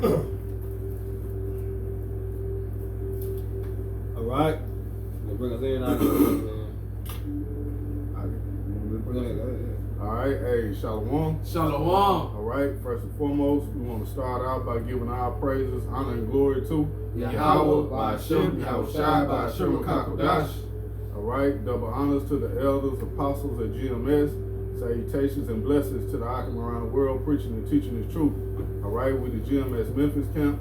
All right. Gonna bring us in. All right, hey, Shalom. Shalom. All right, first and foremost, we want to start out by giving our praises, honor, and glory to Yahweh, Ba'ashem, Yahweh Shai, Ba'ashem, Kakodash. All right, double honors to the elders, apostles at GMS. Salutations and blessings to the Akim around the world preaching and teaching the truth. All right, with the GMS Memphis camp.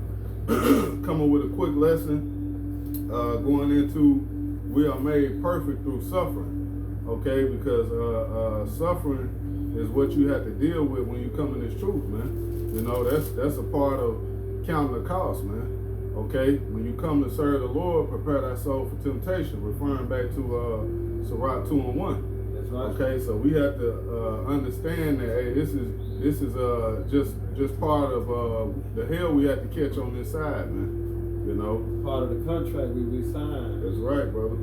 Coming with a quick lesson, going into we are made perfect through suffering. Okay, because suffering is what you have to deal with when you come in this truth, man. You know, that's a part of counting the cost, man. Okay, when you come to serve the Lord, prepare thy soul for temptation, referring back to Sirach 2:1. That's right. Okay, so we have to understand that hey, this is just part of the hell we have to catch on this side, man. You know, Part of the contract we signed. that's right, brother.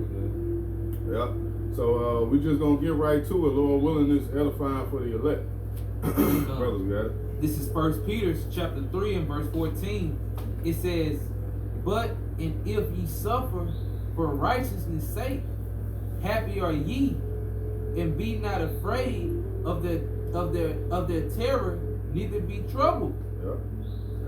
Yep. So we just gonna get right to it. Lord willing, this edifying for the elect. Brothers, got it. This is 1 Peter chapter 3 and verse 14. It says, "But and if ye suffer for righteousness' sake, happy are ye, and be not afraid of their terror, neither be troubled." Yep.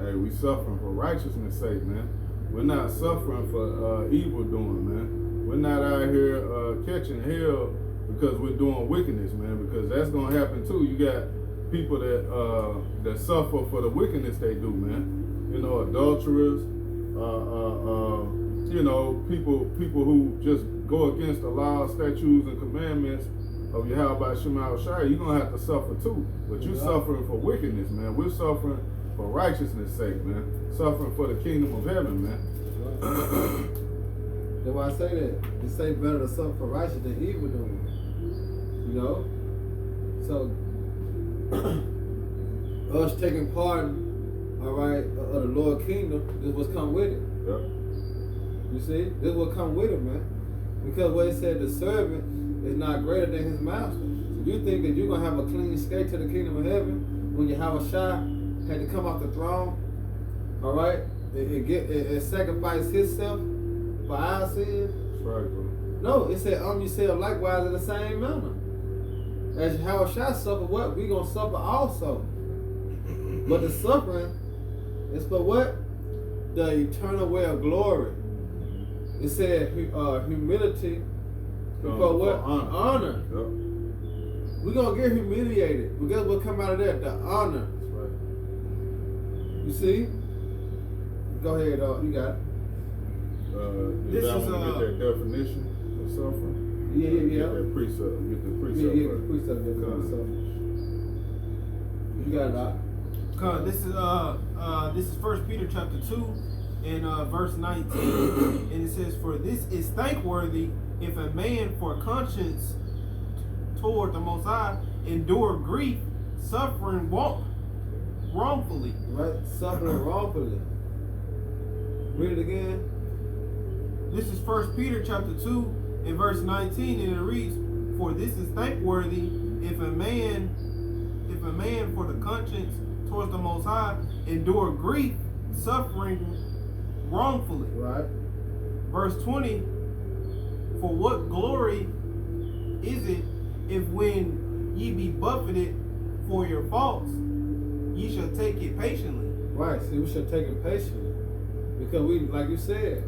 Hey, we suffering for righteousness' sake, man. We're not suffering for evil doing, man. We're not out here catching hell because we're doing wickedness, man. Because that's gonna happen too. You got people that suffer for the wickedness they do, man. You know, adulterers. You know, people who just go against the laws, statutes, and commandments of Yahweh Shema Shai. You're gonna have to suffer too. But you're suffering for wickedness, man. We're suffering for righteousness' sake, man. Suffering for the kingdom of heaven, man. That's why I say that. They say better to suffer for righteous than evil doing. You know? So, us taking part, all right, of the Lord kingdom, this is what's come with it. Yep. You see? This is what come with it, man. Because what it said, the servant is not greater than his master. So you think that you're going to have a clean skate to the kingdom of heaven when Yahweh Shai had to come off the throne, all right, and sacrifice himself for our sins? That's right, bro. No, it said, yourself likewise in the same manner. As Yahweh Shai suffered what? We going to suffer also. But the suffering is for what? The eternal way of glory. It said humility for what? Honor. Yep. We're going to get humiliated. But guess what come out of that? The honor. That's right. You see? Go ahead, you got it. You This down is, to get that definition of suffering? Yeah. Get the precept Yeah, first. the precept there. So, you got it, Doc. This is 1 Peter chapter 2 and verse 19, and it says, "For this is thankworthy if a man for conscience toward the Most High endure grief, suffering wrongfully." Right? Suffering wrongfully. Read it again. This is 1 Peter chapter 2 and verse 19, and it reads, "For this is thankworthy if a man for the conscience towards the Most High endure grief, suffering wrongfully." Right. Verse 20, "For what glory is it if when ye be buffeted for your faults, ye shall take it patiently?" Right. See, we should take it patiently. Because we, like you said,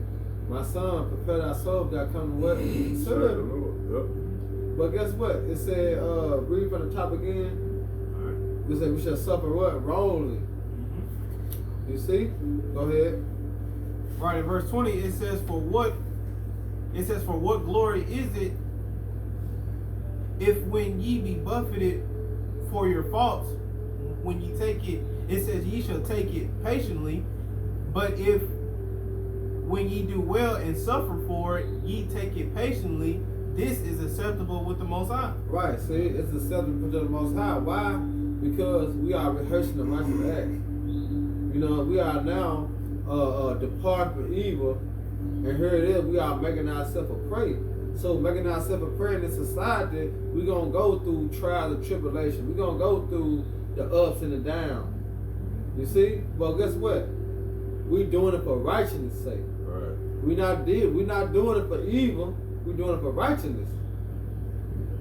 my son, prepare thy soul that come to what? Serve the Lord. Yep. But guess what? It said, read from the top again. Alright. It said we shall suffer what? Wrongly. You see? Go ahead. Right, in verse 20, it says, for what glory is it if when ye be buffeted for your faults, when ye take it says ye shall take it patiently, but if when ye do well and suffer for it, ye take it patiently, this is acceptable with the Most High. Right, see, it's acceptable to the Most High. Why? Because we are rehearsing the righteous acts. You know, we are now depart from evil, and here it is, we are making ourselves a prey. So making ourselves a prey in this society, we're going to go through trials and tribulation. We're going to go through the ups and the downs. You see? But guess what? We doing it for righteousness' sake. Right. We not doing it for evil. We doing it for righteousness.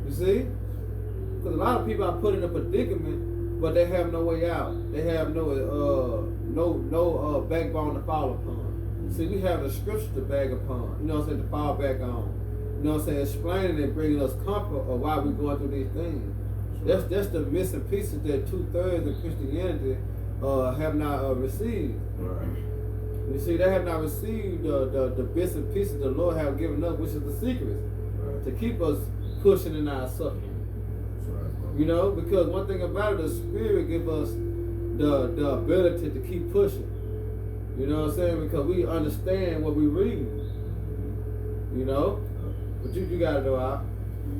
You see? Because a lot of people are put in a predicament, but they have no way out. They have no backbone to fall upon. See, we have the scripture to bag upon. You know what I'm saying? To fall back on. You know what I'm saying? Explaining and bringing us comfort of why we're going through these things. That's the missing pieces that 2/3 of Christianity have not received. Right. You see, they have not received the bits and pieces the Lord have given us, which is the secrets, Right. to keep us pushing in our suffering. That's right, bro. You know, because one thing about it, the Spirit give us the ability to keep pushing. You know what I'm saying? Because we understand what we read. You know? But you gotta know out.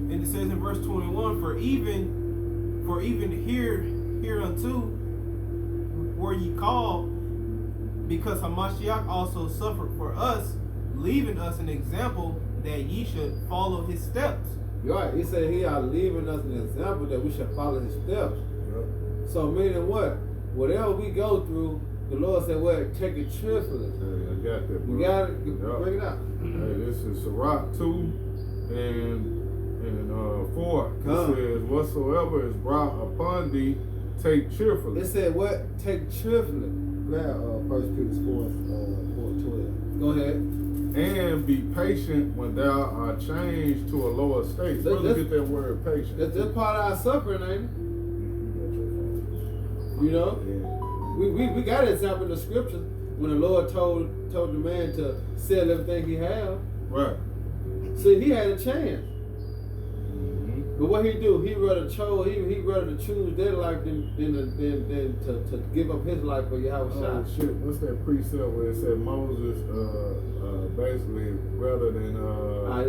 And it says in verse 21, for even hereunto were ye called, because Hamashiach also suffered for us, leaving us an example that ye should follow his steps. You're right. He said he are leaving us an example that we should follow his steps. Yep. So meaning what? Whatever we go through, the Lord said, well, take it cheerfully. Hey, I got that, bro. You got it? Yep. Bring it out. Hey, this is Sirach 2 and 4. It Come. says, whatsoever is brought upon thee, take cheerfully. It said what? Take cheerfully. Grab 1 Peter 4:12. Go ahead. And be patient when thou art changed to a lower state. Where do you get that word patient? That's part of our suffering, ain't it? You know? Yeah. We got an example in the scripture when the Lord told the man to sell everything he had. Right. See, he had a chance. Mm-hmm. But what he do? He rather chose their life than to give up his life for Yahweh Oh Shai. shit! What's that precept where it said Moses basically rather than I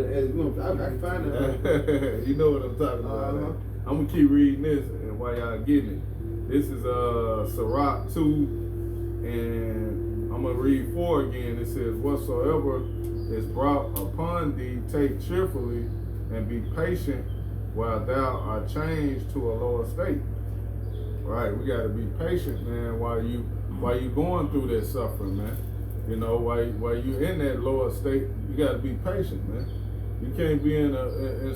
can find it. you know what I'm talking about. Uh-huh. I'm gonna keep reading this and while y'all getting it. This is Sirach 2 and I'm gonna read 4 again. It says, whatsoever is brought upon thee, take cheerfully and be patient while thou art changed to a lower state. Right, we gotta be patient, man, while you going through that suffering, man. You know, while you in that lower state, you gotta be patient, man. You can't be in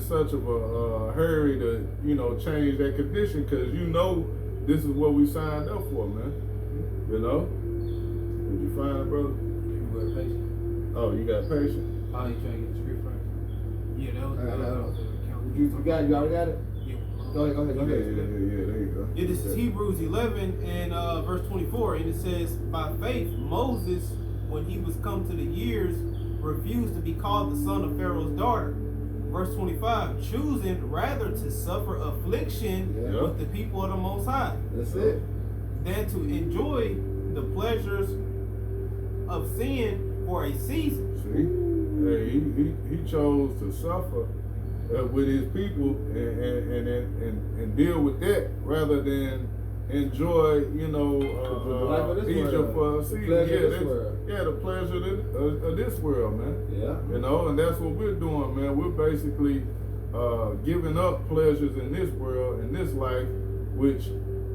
such of a hurry to, you know, change that condition, because you know this is what we signed up for, man. You know? Did you find it, brother? You were patient. Oh, you got patience. Oh, you trying to get the script first? Yeah, that was You already got it? Yeah. Go ahead. Yeah, there you go. Yeah, this is Hebrews 11 and verse 24, and it says, by faith Moses, when he was come to the years, refused to be called the son of Pharaoh's daughter. Verse 25, choosing rather to suffer affliction Yeah. with the people of the Most High, That's it. than to enjoy the pleasures of sin for a season. See? Hey, he chose to suffer with his people and deal with that rather than enjoy, you know, The life of this Egypt for a The season. pleasure of this that's- world. yeah, the pleasure of this world, man. Yeah. You know, and that's what we're doing, man. We're basically giving up pleasures in this world, in this life, which,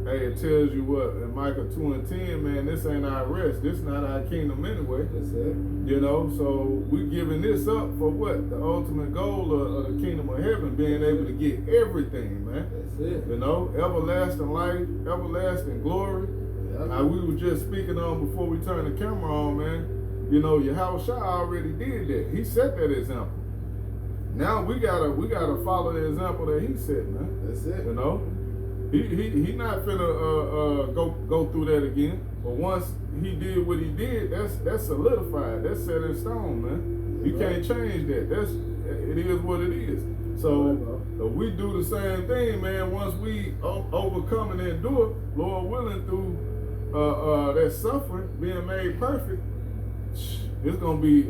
hey, it tells you what, in Micah 2 and 10, man, this ain't our rest. This not our kingdom anyway. That's it. You know, so we're giving this up for what? The ultimate goal of the kingdom of heaven, being able to get everything, man. That's it. You know, everlasting life, everlasting glory. Yeah. We were just speaking on before we turned the camera on, man. You know, Yahweh Shai already did that. He set that example. Now we gotta follow the example that he set, man. That's it. You know, he not finna go through that again. But once he did what he did, that's solidified. That's set in stone, man. You can't change that. It is what it is. So we do the same thing, man. Once we overcome and endure, Lord willing, through that suffering, being made perfect, it's gonna be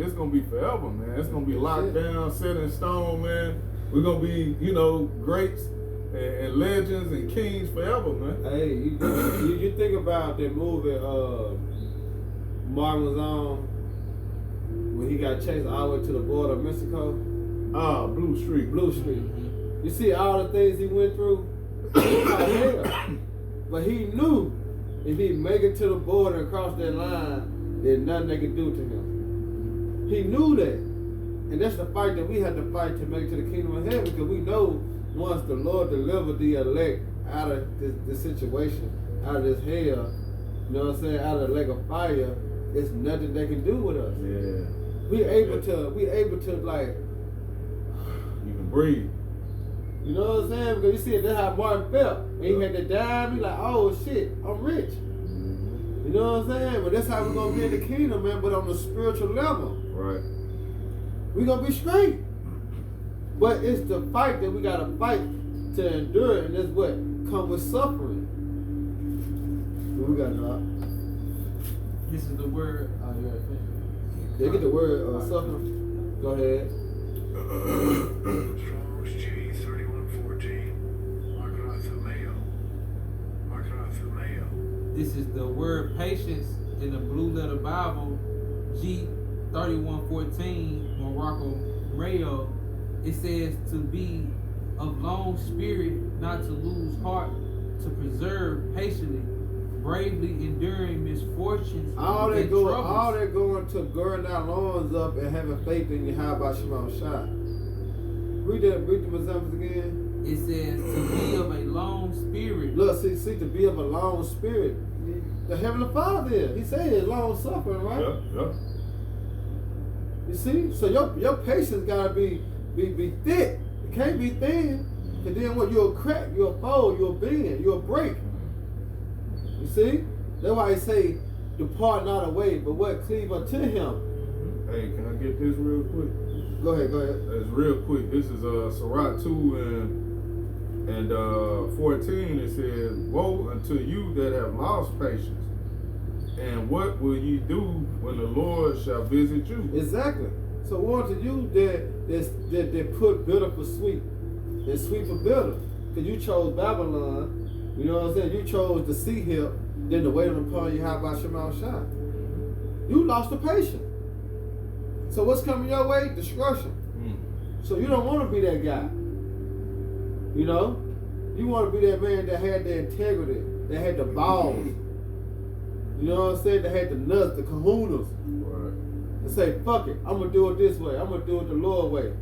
forever, man. It's gonna be locked down, set in stone, man. We're gonna be, you know, greats and legends and kings forever, man. Hey, you think about that movie Martin was on when he got chased all the way to the border of Mexico? Blue Street. Blue Street. You see all the things he went through? It was like hell. But he knew if he make it to the border and cross that line, there's nothing they can do to him. He knew that. And that's the fight that we have to fight to make it to the kingdom of heaven, because we know once the Lord delivered the elect out of this situation, out of this hell, you know what I'm saying, out of the lake of fire, it's nothing they can do with us. Yeah. We able to like, You can breathe. you know what I'm saying? Because you see, that's how Martin felt. When he had to die, he like, oh shit, I'm rich. You know what I'm saying? But that's how we're gonna be in the kingdom, man. But on the spiritual level, Right. we're gonna be straight. But it's the fight that we gotta fight to endure, and that's what come with suffering. What we got now? This is the word. They get the word suffering. Go ahead. Strong's G 3114. Makrothumeo. Makrothumeo. This is the word patience in the Blue Letter Bible, G 3114, Morocco Rayo. It says to be of long spirit, not to lose heart, to preserve patiently, bravely enduring misfortunes All and that going to girding our loins up and having faith in Yahweh Shema Shai. Read the examples again. It says to be of a long spirit. Look, see, to be of a long spirit. The Heavenly Father is. He said it's long suffering, right? Yeah. You see? So your patience gotta be thick. It can't be thin. And then what, you'll crack, you'll fold, you'll bend, you'll break. You see? That's why he say, depart not away, but what, cleave unto him. Hey, can I get this real quick? Go ahead. It's real quick. This is Sirach 2 and 14. It says, woe unto you that have lost patience. And what will ye do when the Lord shall visit you? Exactly. So woe to you that put bitter for sweet, and sweet for bitter. Because you chose Babylon, you know what I'm saying? You chose the sea hill, then to wait upon you, how about Shema Shai? You lost the patience. So what's coming your way? Destruction. So you don't want to be that guy. You know? You want to be that man that had the integrity, that had the balls. You know what I'm saying? That had the nuts, the kahunas. Right. And say, fuck it, I'm going to do it this way. I'm going to do it the Lord way.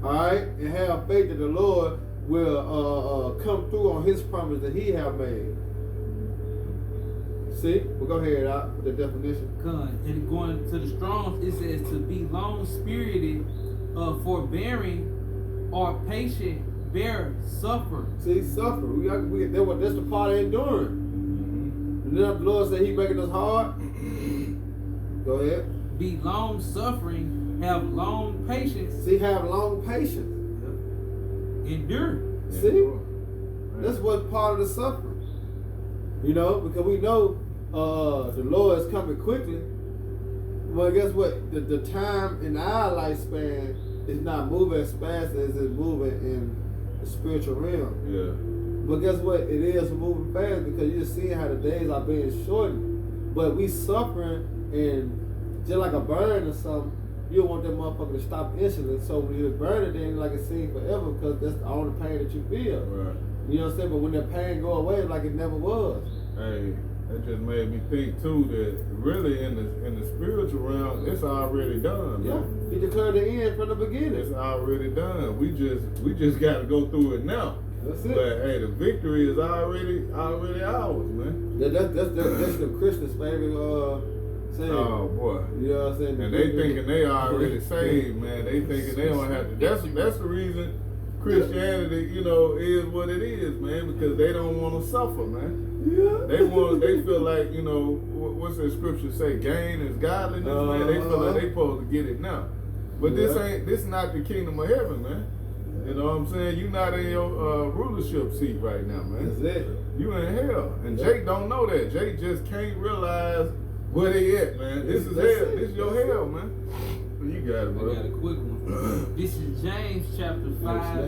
Alright? And have faith that the Lord will come through on his promise that he have made. See? Well, go ahead out with the definition. And going to the Strong's, it says to be long-spirited, forbearing, or patient, bear, suffer. See, suffer. That's the part of enduring. And then the Lord said he making us hard. Go ahead. Be long-suffering, have long patience. See, have long patience. Endure. See? That's what part of the suffering. You know, because we know the Lord is coming quickly. Well, guess what? The time in our lifespan is not moving as fast as it's moving in the spiritual realm. Yeah. But guess what? It is moving fast because you're seeing how the days are being shortened. But we suffering, and just like a burn or something, you don't want that motherfucker to stop instantly. So when you're burning, then like it seems forever because that's the only pain that you feel. Right. You know what I'm saying? But when that pain go away, like it never was. Hey, that just made me think too that really in the spiritual realm, it's already done, Yeah. man. He declared the end from the beginning. It's already done. We just got to go through it now. That's it. But hey, the victory is already ours, man. That's the Christian's favorite saying. Oh boy. You know what I'm saying? And they thinking they already saved, man. They thinking they don't have to. That's the reason Christianity, you know, is what it is, man. Because they don't want to suffer, man. Yeah. They feel like, you know, what's that scripture say? Gain is godliness, man. They feel like they supposed to get it now. But this not the kingdom of heaven, man. You know what I'm saying? You not in your rulership seat right now, man. That's it. You in hell. And Jake don't know that. Jake just can't realize where they at, man. This is hell. This is your hell, man. You got it, bro. I got a quick one. This is James chapter 5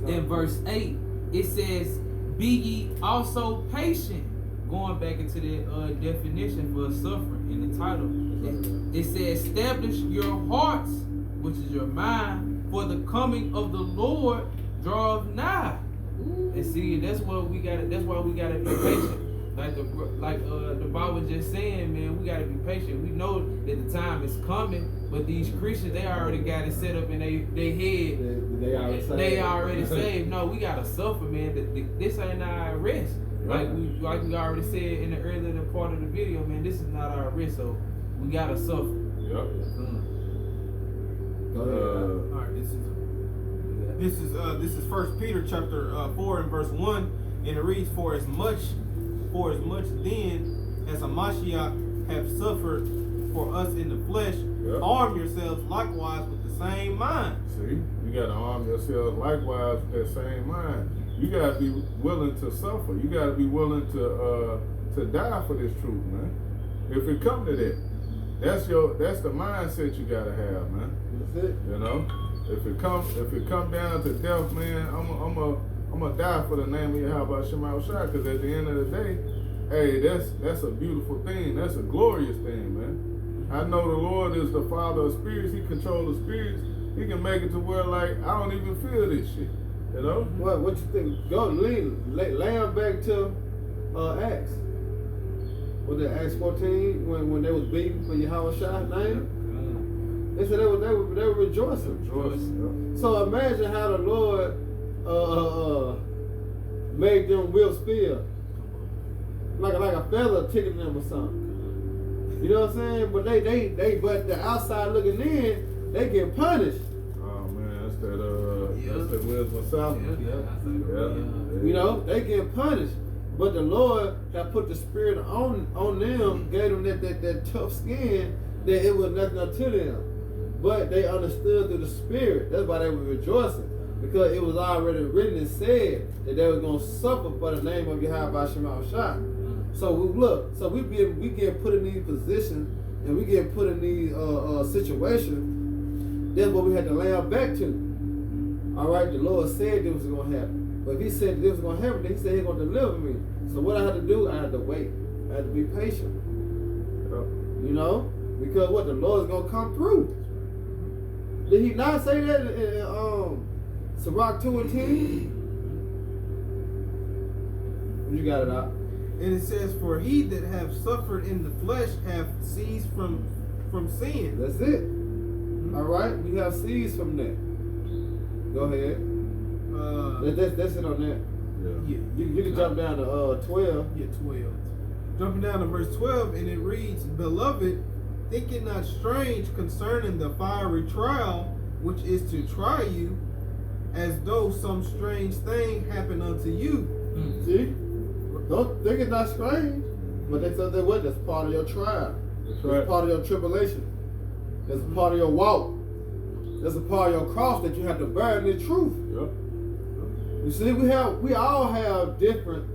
and verse 8. It says, be ye also patient. Going back into the definition for suffering in the title. It says, establish your hearts, which is your mind, for the coming of the Lord draweth nigh. And see, that's why we gotta be patient. Like the Bible was just saying, man, we gotta be patient. We know that the time is coming, but these Christians, they already got it set up in their head. They already saved. No, we gotta suffer, man. This ain't our rest. Like we already said in the earlier part of the video, man. This is not our rest, so we gotta suffer. Yep. Go ahead. All right, this is 1 Peter chapter 4 and verse 1, and it reads, For as much then as a Mashiach have suffered for us in the flesh, arm yourselves likewise with the same mind. See, you gotta arm yourself likewise with that same mind. You gotta be willing to suffer. You gotta be willing to die for this truth, man. If it come to that, that's the mindset you gotta have, man. That's it. You know, if it come down to death, man, I'm gonna die for the name of Yahweh Shema Shai, because at the end of the day, hey, that's a beautiful thing. That's a glorious thing, man. I know the Lord is the Father of spirits. He controls the spirits. He can make it to where, like, I don't even feel this shit. You know? What you think? Go lay them back to Acts. Was it Acts 14 when they was beating for Yahweh Shai's name? They said they were rejoicing. So imagine how the Lord made them whips feel like a feather ticking them or something. You know what I'm saying? But but the outside looking in, they get punished. Oh man, that's that wisdom south. Yeah. You know, they get punished. But the Lord had put the spirit on them, gave them that tough skin that it was nothing unto them. But they understood through the spirit. That's why they were rejoicing. Because it was already written and said that they were going to suffer for the name of Yahweh Shema Shai. So we get put in these positions and we get put in these situations. That's what we had to lay our back to. All right, the Lord said this was going to happen. But if he said this was going to happen, then he said he's going to deliver me. So what I had to do, I had to wait. I had to be patient. You know? Because what? The Lord is going to come through. Did he not say that in Sirach 2 and 10? You got it out. And it says, For he that have suffered in the flesh have ceased from sin. That's it. All right? We have ceased from that. Go ahead. That's it on that. Yeah. You can jump down to 12. Yeah, 12. Jumping down to verse 12, and it reads, Beloved, think it not strange concerning the fiery trial which is to try you, as though some strange thing happened unto you. See? Don't think it's not strange. But they said that what? That's part of your trial. That's That's part of your tribulation. That's a part of your walk. That's a part of your cross that you have to bear in the truth. Yep. You see, we all have different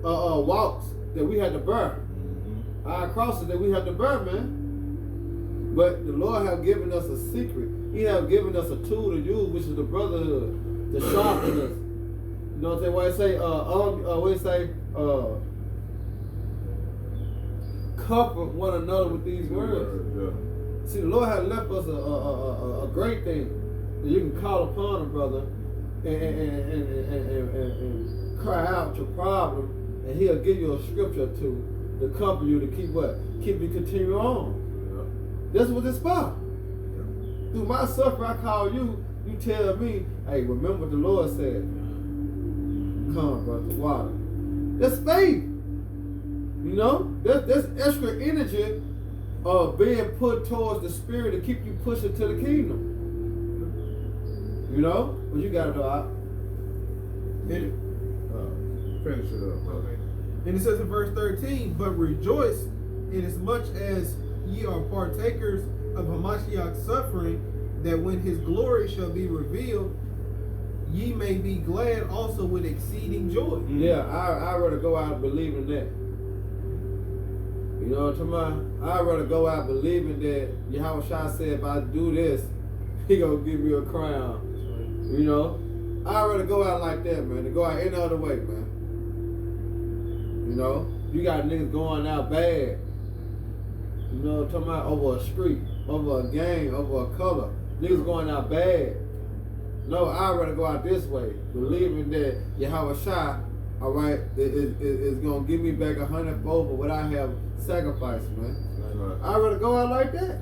walks that we had to bear. Our crosses that we have to bear, man. But the Lord have given us a secret. He have given us a tool to use, which is the brotherhood, to sharpen us. You know what I'm saying? What it say? Comfort one another with these words. Yeah. See, the Lord has left us a great thing that you can call upon a brother and cry out your problem, and he'll give you a scripture to comfort you, to keep what? Keep you continue on. Yeah. That's what it's for. Through my suffering, I call you. You tell me, hey, remember what the Lord said. Come, brother, water. That's faith. You know, that's extra energy of being put towards the spirit to keep you pushing to the kingdom. You know, but you got to know out. Finish it up. Okay. And it says in verse 13, But rejoice inasmuch as ye are partakers of Hamashiach's suffering, that when his glory shall be revealed, ye may be glad also with exceeding joy. Yeah, I'd rather go out believing that. You know what I'm talking about? I'd rather go out believing that Yahweh Shai said, if I do this, he gonna give me a crown. You know? I'd rather go out like that, man, than go out any other way, man. You know? You got niggas going out bad. You know what I'm talking about? Over a street, over a gang, over a color. Niggas going out bad. No, I'd rather go out this way, believing that Yahweh Shai all right, it's gonna give me back 100-fold for what I have sacrificed, man. Right. I'd rather go out like that.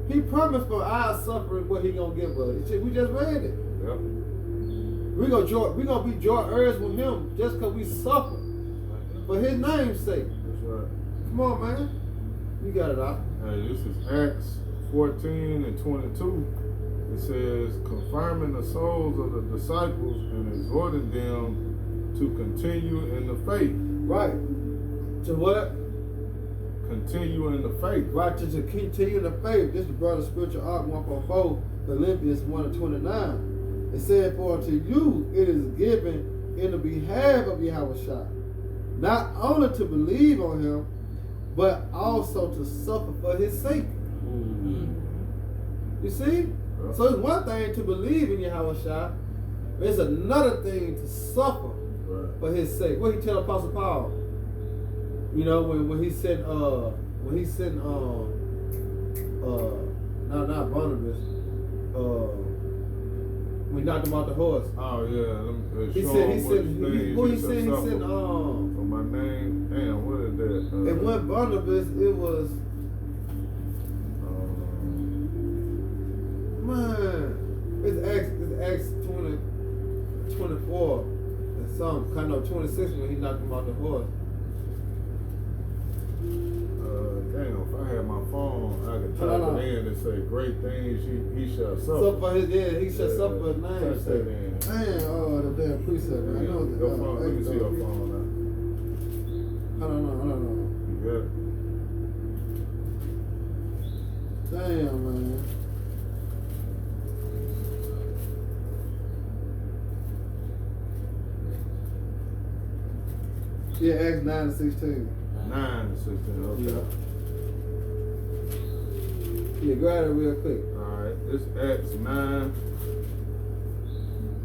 He promised for our suffering what he gonna give us. We just read it. Yep. We gonna be joint heirs with him just cause we suffer for his name's sake. That's right. Come on, man. You got it out. Hey, this is Acts 14 and 22. It says, confirming the souls of the disciples and exhorting them to continue in the faith. Right. To what? Continue in the faith. Right, to continue in the faith. This is the brother spiritual ark 144, Philippians 1:29. It said, for to you it is given in the behalf of Yahushua, not only to believe on him, but also to suffer for his sake. You see? Yeah. So it's one thing to believe in Yahushua, but it's another thing to suffer Right. for his sake. What he tell Apostle Paul? You know, when he sent not Barnabas, when he knocked him off the horse. Oh yeah. He show said, them what things he shall said, suffer for my name. Damn, what is that? and when Barnabas, it was, man, it's Acts 24, and some, kind of 26 when he knocked him off the horse. Damn, if I had my phone, I could No, type no. it in and say, great things he shall suffer. So for his, he shall suffer for his Type name's that sake. in. Man, oh, the damn precept, man. I know it's Your phone, let me see your phone now. I don't know. You got it? Damn, man. Yeah, Acts 9 and 16. 9 and 16, okay. Yeah, grab it real quick. Alright, it's Acts 9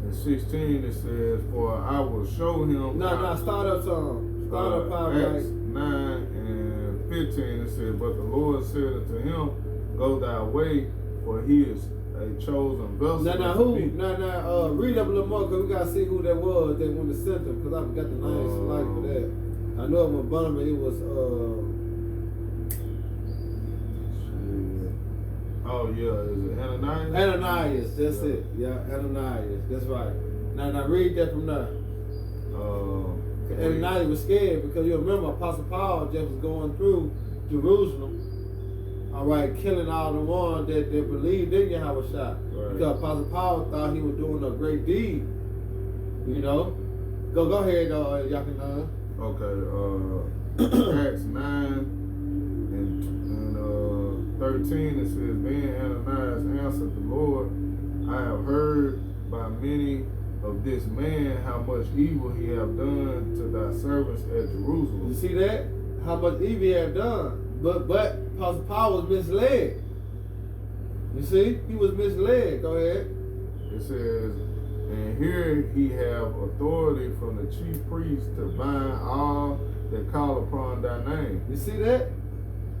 and 16. It says, for I will show him. No, start up some. Start up power Acts right. 9 and 15. It says, but the Lord said unto him, go thy way, for he is a chosen vessel. Now, read up a little more, because we got to see who that was that went to send him, because I forgot the name somebody for that. I know when Barnabas, it was, oh yeah, is it Ananias? Ananias, that's it. Yeah, Ananias, that's right. Now read that from there. Ananias was scared, because you remember Apostle Paul just was going through Jerusalem, all right, killing all the ones that believed in Yahushua. Right. Because Apostle Paul thought he was doing a great deed. You know? Go ahead, Yakinan. Okay, Acts 9 and 13, it says, then Ananias answered the Lord, I have heard by many of this man how much evil he have done to thy servants at Jerusalem. You see that? How much evil he had done. But Apostle Paul was misled. You see? He was misled. Go ahead. It says, and here he have authority from the chief priest to bind all that call upon thy name. You see that?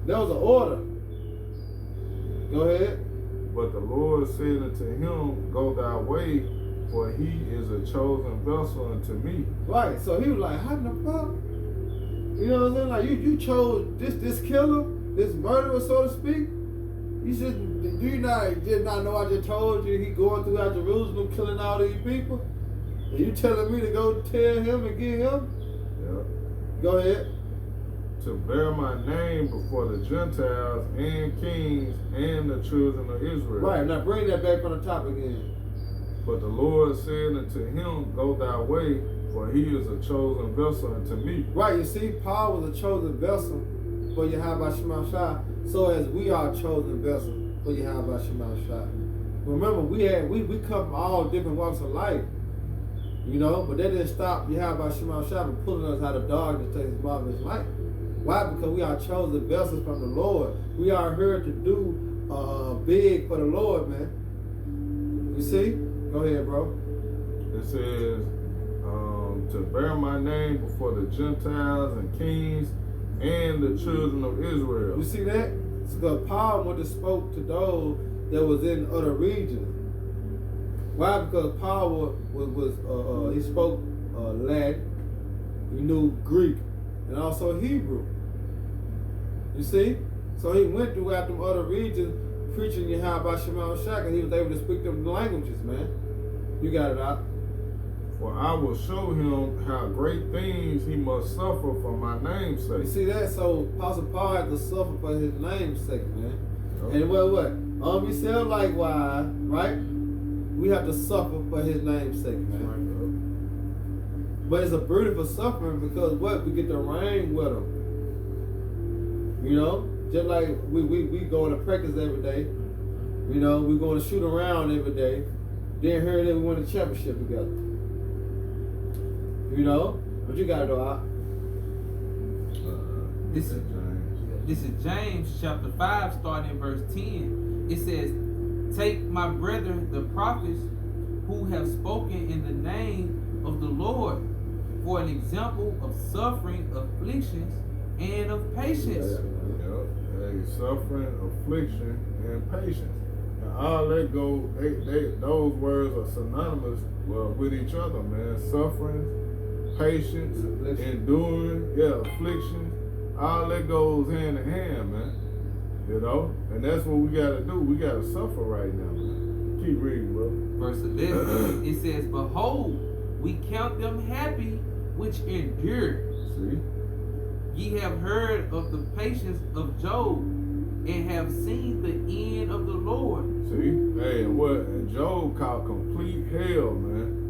That was an order. Go ahead. But the Lord said unto him, go thy way, for he is a chosen vessel unto me. Right. So he was like, how the fuck? You know what I'm saying? Like you chose this killer, this murderer, so to speak. You should. Do you did not know I just told you he going throughout Jerusalem killing all these people? And you telling me to go tell him and get him? Yeah. Go ahead. To bear my name before the Gentiles and kings and the children of Israel. Right. Now bring that back from the top again. But the Lord said unto him, go thy way, for he is a chosen vessel unto me. Right. You see, Paul was a chosen vessel for Yahweh Shema Shah. So as we are a chosen vessel for Yahweh Shema Shah. Remember, we come from all different walks of life. You know, but that didn't stop Yahweh Shema Shah from pulling us out of darkness to his marvelous light. Why? Because we are chosen vessels from the Lord. We are here to do big for the Lord, man. You see? Go ahead, bro. It says, to bear my name before the Gentiles and kings and the children of Israel. You see that? It's because Paul went and spoke to those that was in other regions. Why? Because Paul he spoke Latin, he knew Greek, and also Hebrew. You see? So he went throughout them other regions preaching Yahweh Shema Shaka. He was able to speak them languages, man. You got it out. For I will show him how great things he must suffer for my name's You sake. see that? So Apostle Paul had to suffer for his name's sake, man. Yup. And what? We say likewise, right? We have to suffer for his name's sake, man. But it's a beautiful suffering because what? We get to reign with him. You know? Just like we go to practice every day. You know, we going to shoot around every day. Then here that we win the championship together. You know? What you gotta do, Al? This is James chapter 5, starting in verse 10. It says, take my brethren, the prophets, who have spoken in the name of the Lord, for an example of suffering, afflictions, and of patience. Hey, suffering, affliction, and patience. And all that go, those words are synonymous with each other, man. Suffering, patience, enduring, affliction. All that goes hand in hand, man. You know? And that's what we gotta do. We gotta suffer right now, man. Keep reading, bro. Verse 11, it says, behold, we count them happy which endure. See? Ye have heard of the patience of Job, and have seen the end of the Lord. See? Hey, and what? And Job caught complete hell, man.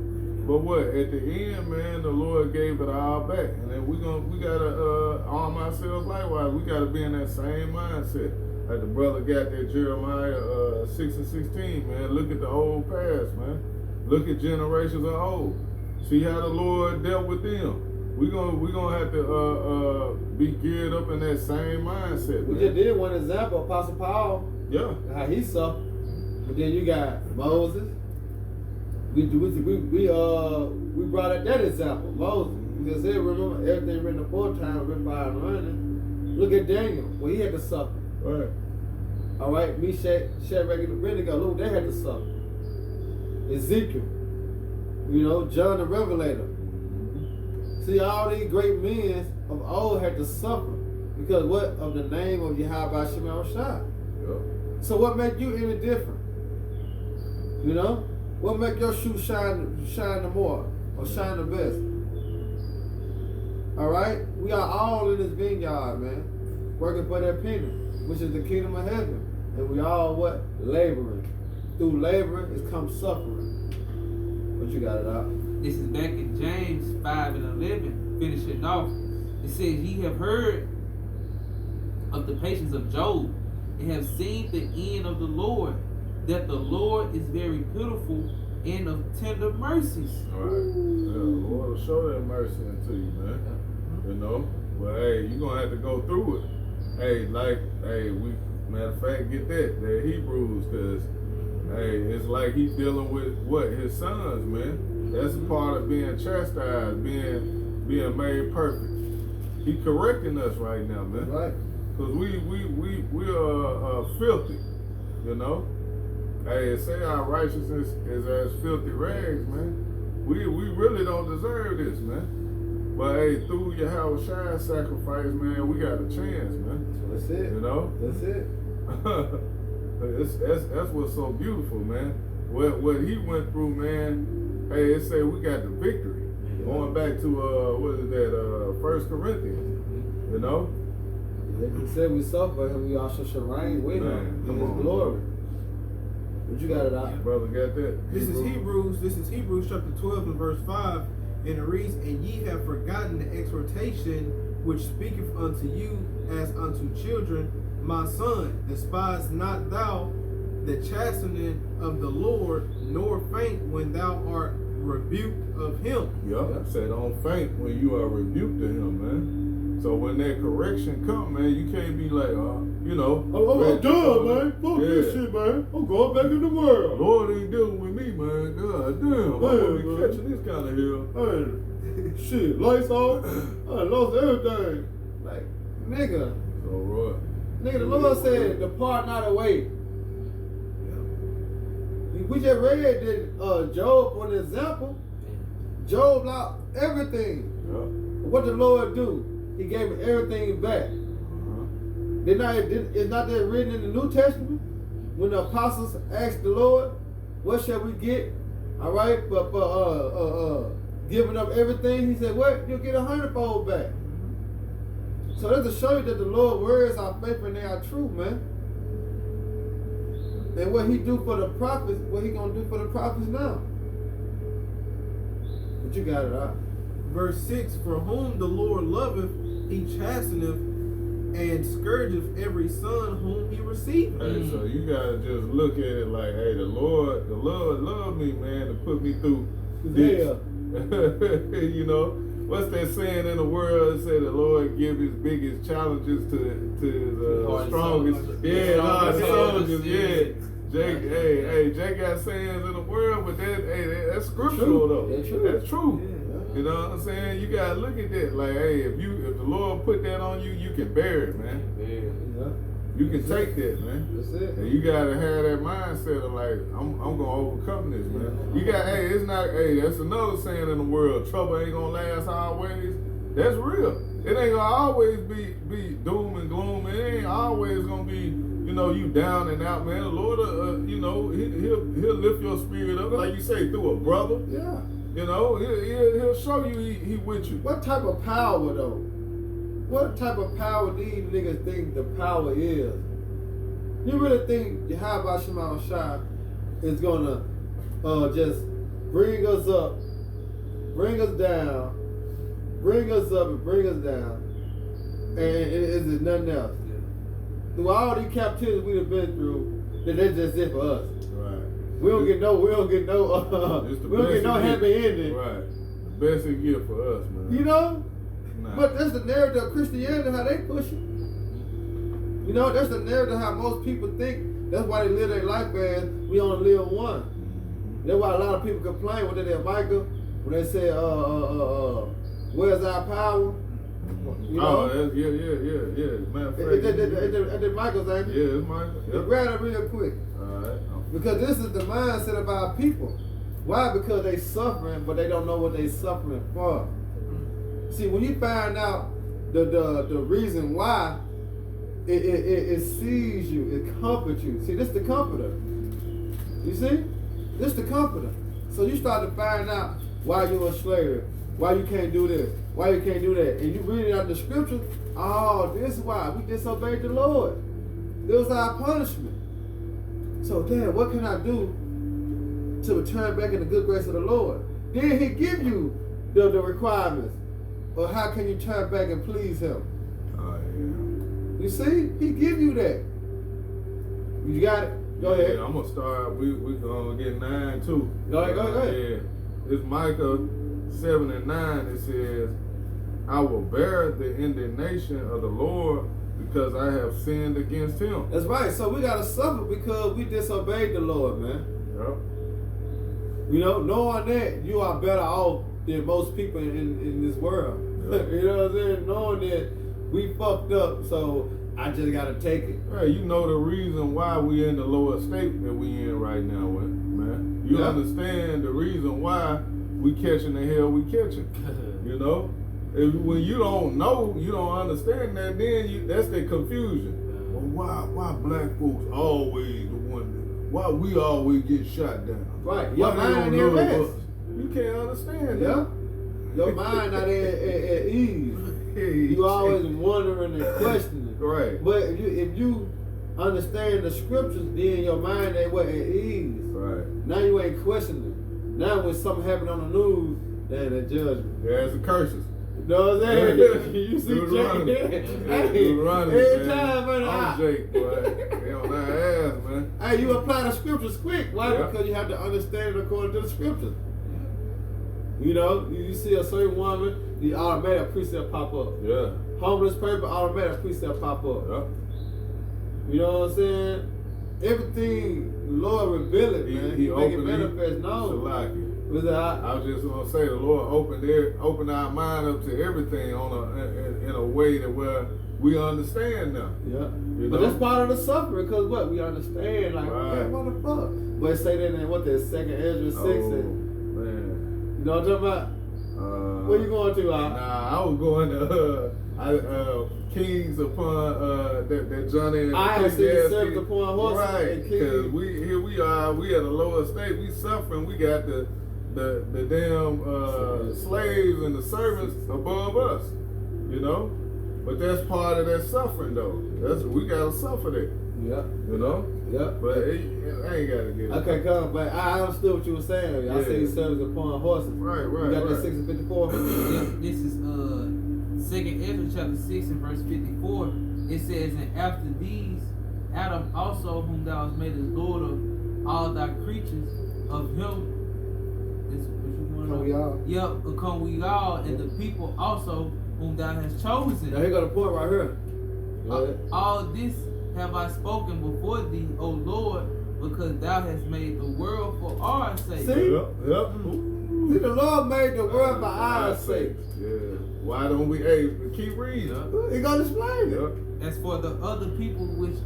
But what? At the end, man, the Lord gave it all back. And then we gotta arm ourselves likewise. We gotta be in that same mindset. Like the brother got that Jeremiah 6 and 16, man. Look at the old past, man. Look at generations of old. See how the Lord dealt with them. We're gonna have to be geared up in that same mindset. We man. just did one example, Apostle Paul, Yeah. how he suffered. But then you got Moses. We brought up that example, Moses. Because they remember everything written the 4 times, written by and running. Look at Daniel, well, he had to suffer. Right. All right, Meshach, Shadrach, and Abednego, look, they had to suffer. Ezekiel, you know, John the Revelator. See, all these great men of old had to suffer because what? Of the name of Yahweh Shema Shai. Yeah. So what make you any different? You know? What make your shoe shine the more or shine the best? All right? We are all in this vineyard, man, working for that penny, which is the kingdom of heaven. And we all what? Laboring. Through laboring is come suffering. But you got it out. This is back in James 5 and 11, finishing off. It says, ye have heard of the patience of Job, and have seen the end of the Lord, that the Lord is very pitiful and of tender mercies. All right. Yeah, the Lord will show that mercy unto you, man. You know? But hey, you're gonna have to go through it. Hey, matter of fact, get that Hebrews, cause hey, it's like he's dealing with what? His sons, man. That's a part of being chastised, being made perfect. He correcting us right now, man. Right. Cause we are filthy, you know. Hey, say our righteousness is as filthy rags, man. We really don't deserve this, man. But hey, through Yahweh Shai's sacrifice, man, we got a chance, man. That's it. You know. That's it. That's what's so beautiful, man. What he went through, man. Hey, it say we got the victory. Yeah. Going back to 1 Corinthians, you know. He said we suffer and we also shall reign with him Man, in come his on, glory. But you got it out. Brother, got that? This is Hebrews chapter 12 and verse 5, and it reads, and ye have forgotten the exhortation which speaketh unto you as unto children, my son, despise not thou the chastening of the Lord, nor faint when thou art rebuked of him. Yup, say don't faint when you are rebuked to him, man. So when that correction come, man, you can't be like, you know. I'm done, man. Fuck this shit, man. I'm going back in the world. Lord ain't dealing with me, man. God damn, I'm gonna be catching this kind of hell. Hey, shit, lights off. I lost everything. Like, nigga. So, right. Nigga, the Lord said, depart not away. We just read that Job, for an example. Job everything. Yep. What the Lord do? He gave him everything back. It's not that written in the New Testament when the apostles asked the Lord, "What shall we get?" All right, for giving up everything, he said, "What? You'll get 100-fold back." So that's to show you that the Lord's words are faithful and they are true, man. And what he do for the prophets, what he gonna do for the prophets now? But you got it out. Verse 6, for whom the Lord loveth, he chasteneth and scourgeth every son whom he receiveth. Hey, so you gotta just look at it like, hey, the Lord loved me, man, to put me through this. Yeah. You know, what's that saying in the world? It said the Lord give his biggest challenges to the Hard strongest. soldiers. Yeah, hard Strongest soldiers. soldiers, Yeah. Jake, Jake got sayings in the world, but that's scriptural though. That's true. That's true. Yeah. You know what I'm saying? You gotta look at that. Like, hey, if the Lord put that on you, you can bear it, man. Yeah. You can take that, man. That's it. And you gotta have that mindset of like, I'm gonna overcome this, man. You got, it's not, that's another saying in the world, trouble ain't gonna last always. That's real. It ain't gonna always be doom and gloom. It ain't always gonna be, you down and out, man. The Lord, he'll lift your spirit up, like you say, through a brother. Yeah. He'll show you he with you. What type of power though? What type of power these niggas think the power is? You really think Yahweh Shema Shai is gonna just bring us up, bring us down, bring us up and bring us down, and is it nothing else? Through all these captivities we've been through, that's just it for us. Right. We don't get no happy ending. Right. The best it get for us, man. You know? Nah. But that's the narrative of Christianity, how they push it. That's the narrative how most people think. That's why they live their life as we only live one. That's why a lot of people complain when they hear Michael, when they say, where's our power? You know? Yeah. Matter of fact, It's Michael's, ain't it? yeah, it's Michael. Yep. Grab it real quick. All right. Because this is the mindset of our people. Why? Because they suffering, but they don't know what they suffering for. See, when you find out the reason why, it sees you, it comforts you. See, this is the comforter. You see? This is the comforter. So you start to find out why you're a slave, why you can't do this, why you can't do that. And you read it out the scriptures, this is why we disobeyed the Lord. This was our punishment. So, Dad, what can I do to return back in the good grace of the Lord? Then he give you the requirements. Or how can you turn back and please him? Oh, yeah. You see? He give you that. You got it? Go ahead. I'm going to start. We're going to get 9 too. Go ahead. Yeah. It's Micah 7 and 9. It says, I will bear the indignation of the Lord because I have sinned against him. That's right. So we got to suffer because we disobeyed the Lord, man. Yep. Knowing that you are better off than most people in this world. Yeah. You know what I'm saying? Knowing that we fucked up, so I just got to take it. Hey, you know the reason why we in the lower state that we in right now, man. You understand the reason why we catching the hell we catching. When you don't know, you don't understand that, then that's the confusion. Well, why black folks always the one? Why we always get shot down? Right. Your Your mind ain't rest. You can't understand Yeah. that. Your mind not at ease. You always wondering and questioning. Right. But if you understand the scriptures, then your mind ain't at ease. Right. Now you ain't questioning. Now when something happen on the news, then a judgment. There's the curses. You know what I'm saying? You see Deuteronomy. Jake? Deuteronomy, Every man. time, man. I'm Jake, boy. They on that ass, man. Hey, you apply the scriptures quick. Why? Yeah. Because you have to understand it according to the scriptures. You see a certain woman, the automatic precept pop up. Yeah. Homeless paper, automatic precept pop up. Yeah. You know what I'm saying? Everything the Lord reveal it, man. He make it manifest known. I was just gonna say the Lord opened our mind up to everything in a way that where we understand now. Yeah. You But know? that's part of the suffering, because what? We understand, like, Right. what the fuck? But it say that in what that 2nd Ezra 6 and Man. you know what I'm talking about? Where you going to? Nah, I was going to Kings upon that Johnny and I have seen Ecclesiastes. servants upon horses Right, and because kings. we are we at a lower state. We suffering. We got the damn slaves and the servants above us. You know, but that's part of that suffering though. We gotta suffer that. Yep. You know. Yep. But I ain't gotta get it. Okay, come, but I understood what you were saying. I Yeah. see servants upon horses. Right, You got that right. 6 and 54? Yep, this is 2nd Ezra chapter 6 and verse 54. It says, and after these, Adam also, whom thou hast made as Lord of all thy creatures, of him is what you want. Come we all. Yep, come we all, and the people also whom thou hast chosen. Now here go the point right here. All this have I spoken before thee, O Lord, because thou hast made the world for our sake. See? Yep. See, the Lord made the world for our sake. Yeah. Why don't we? Hey, keep reading. He gonna explain it. Yep. As for the other people which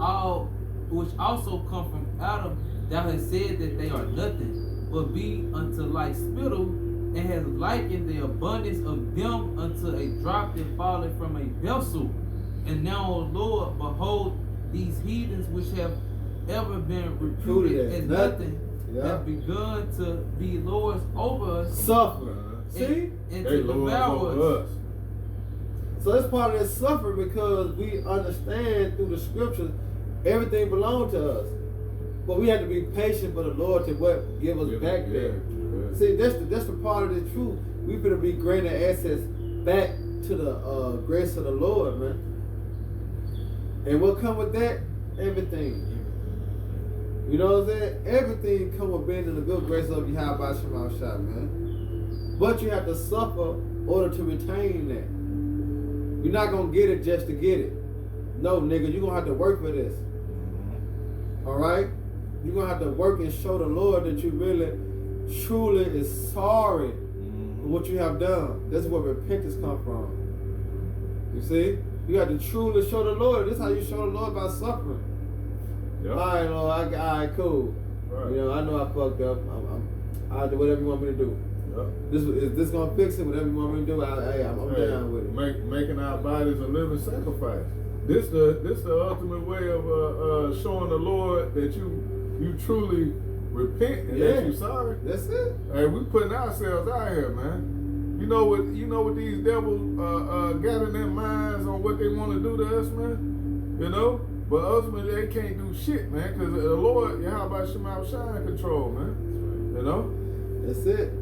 also come from Adam, thou hast said that they are nothing, but be unto like spittle, and has likened the abundance of them unto a drop that falleth from a vessel. And now, O Lord, behold, these heathens which have ever been reputed as nothing Yeah. have begun to be lords over us Suffer. See? and They to lords devour over us. us. So it's part of this suffering because we understand through the scriptures everything belongs to us. But we have to be patient for the Lord to what give us back there. Yeah. See, that's the part of the truth. We better be granted access back to the grace of the Lord, man. And what come with that? Everything. You know what I'm saying? Everything come with being in the good grace of Yahweh Shema Shah, man. But you have to suffer in order to retain that. You're not gonna get it just to get it. No, nigga, you're gonna have to work for this. Alright? You're gonna have to work and show the Lord that you really, truly is sorry for what you have done. That's where repentance come from. You see? You have to truly show the Lord. This is how you show the Lord by suffering. Yep. Alright, Lord, alright, cool. Right. You know, I know I fucked up. I'll do whatever you want me to do. Yep. Is this gonna fix it? Whatever you want me to do, I'm Hey, down with it. Making our bodies a living sacrifice. This the ultimate way of showing the Lord that you truly repent and that you sorry. That's it. Hey, we putting ourselves out here, man. You know what these devils got in their minds on what they want to do to us, man. You know, but ultimately they can't do shit, man, because the Lord, Yahweh Shema Shah in control, man. You know. That's it.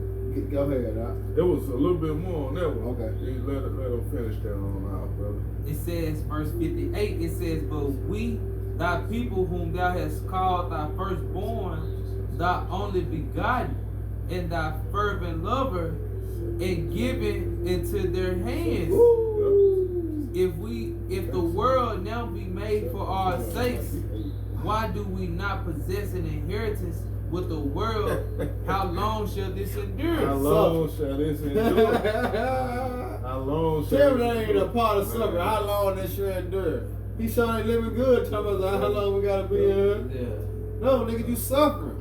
Go ahead, Doc. It was a little bit more on that one. Okay. You let them finish that on out, brother. It says, verse 58, it says, but we, thy people whom thou hast called thy firstborn, thy only begotten, and thy fervent lover, and given into their hands. If the world now be made for our sakes, why do we not possess an inheritance with the world? How long shall this endure? How long shall this endure? How long shall Sharing ain't a part of suffering. How long this should endure? He sure ain't living good. Talking about how long we gotta be here. Yeah. No, nigga, you suffering.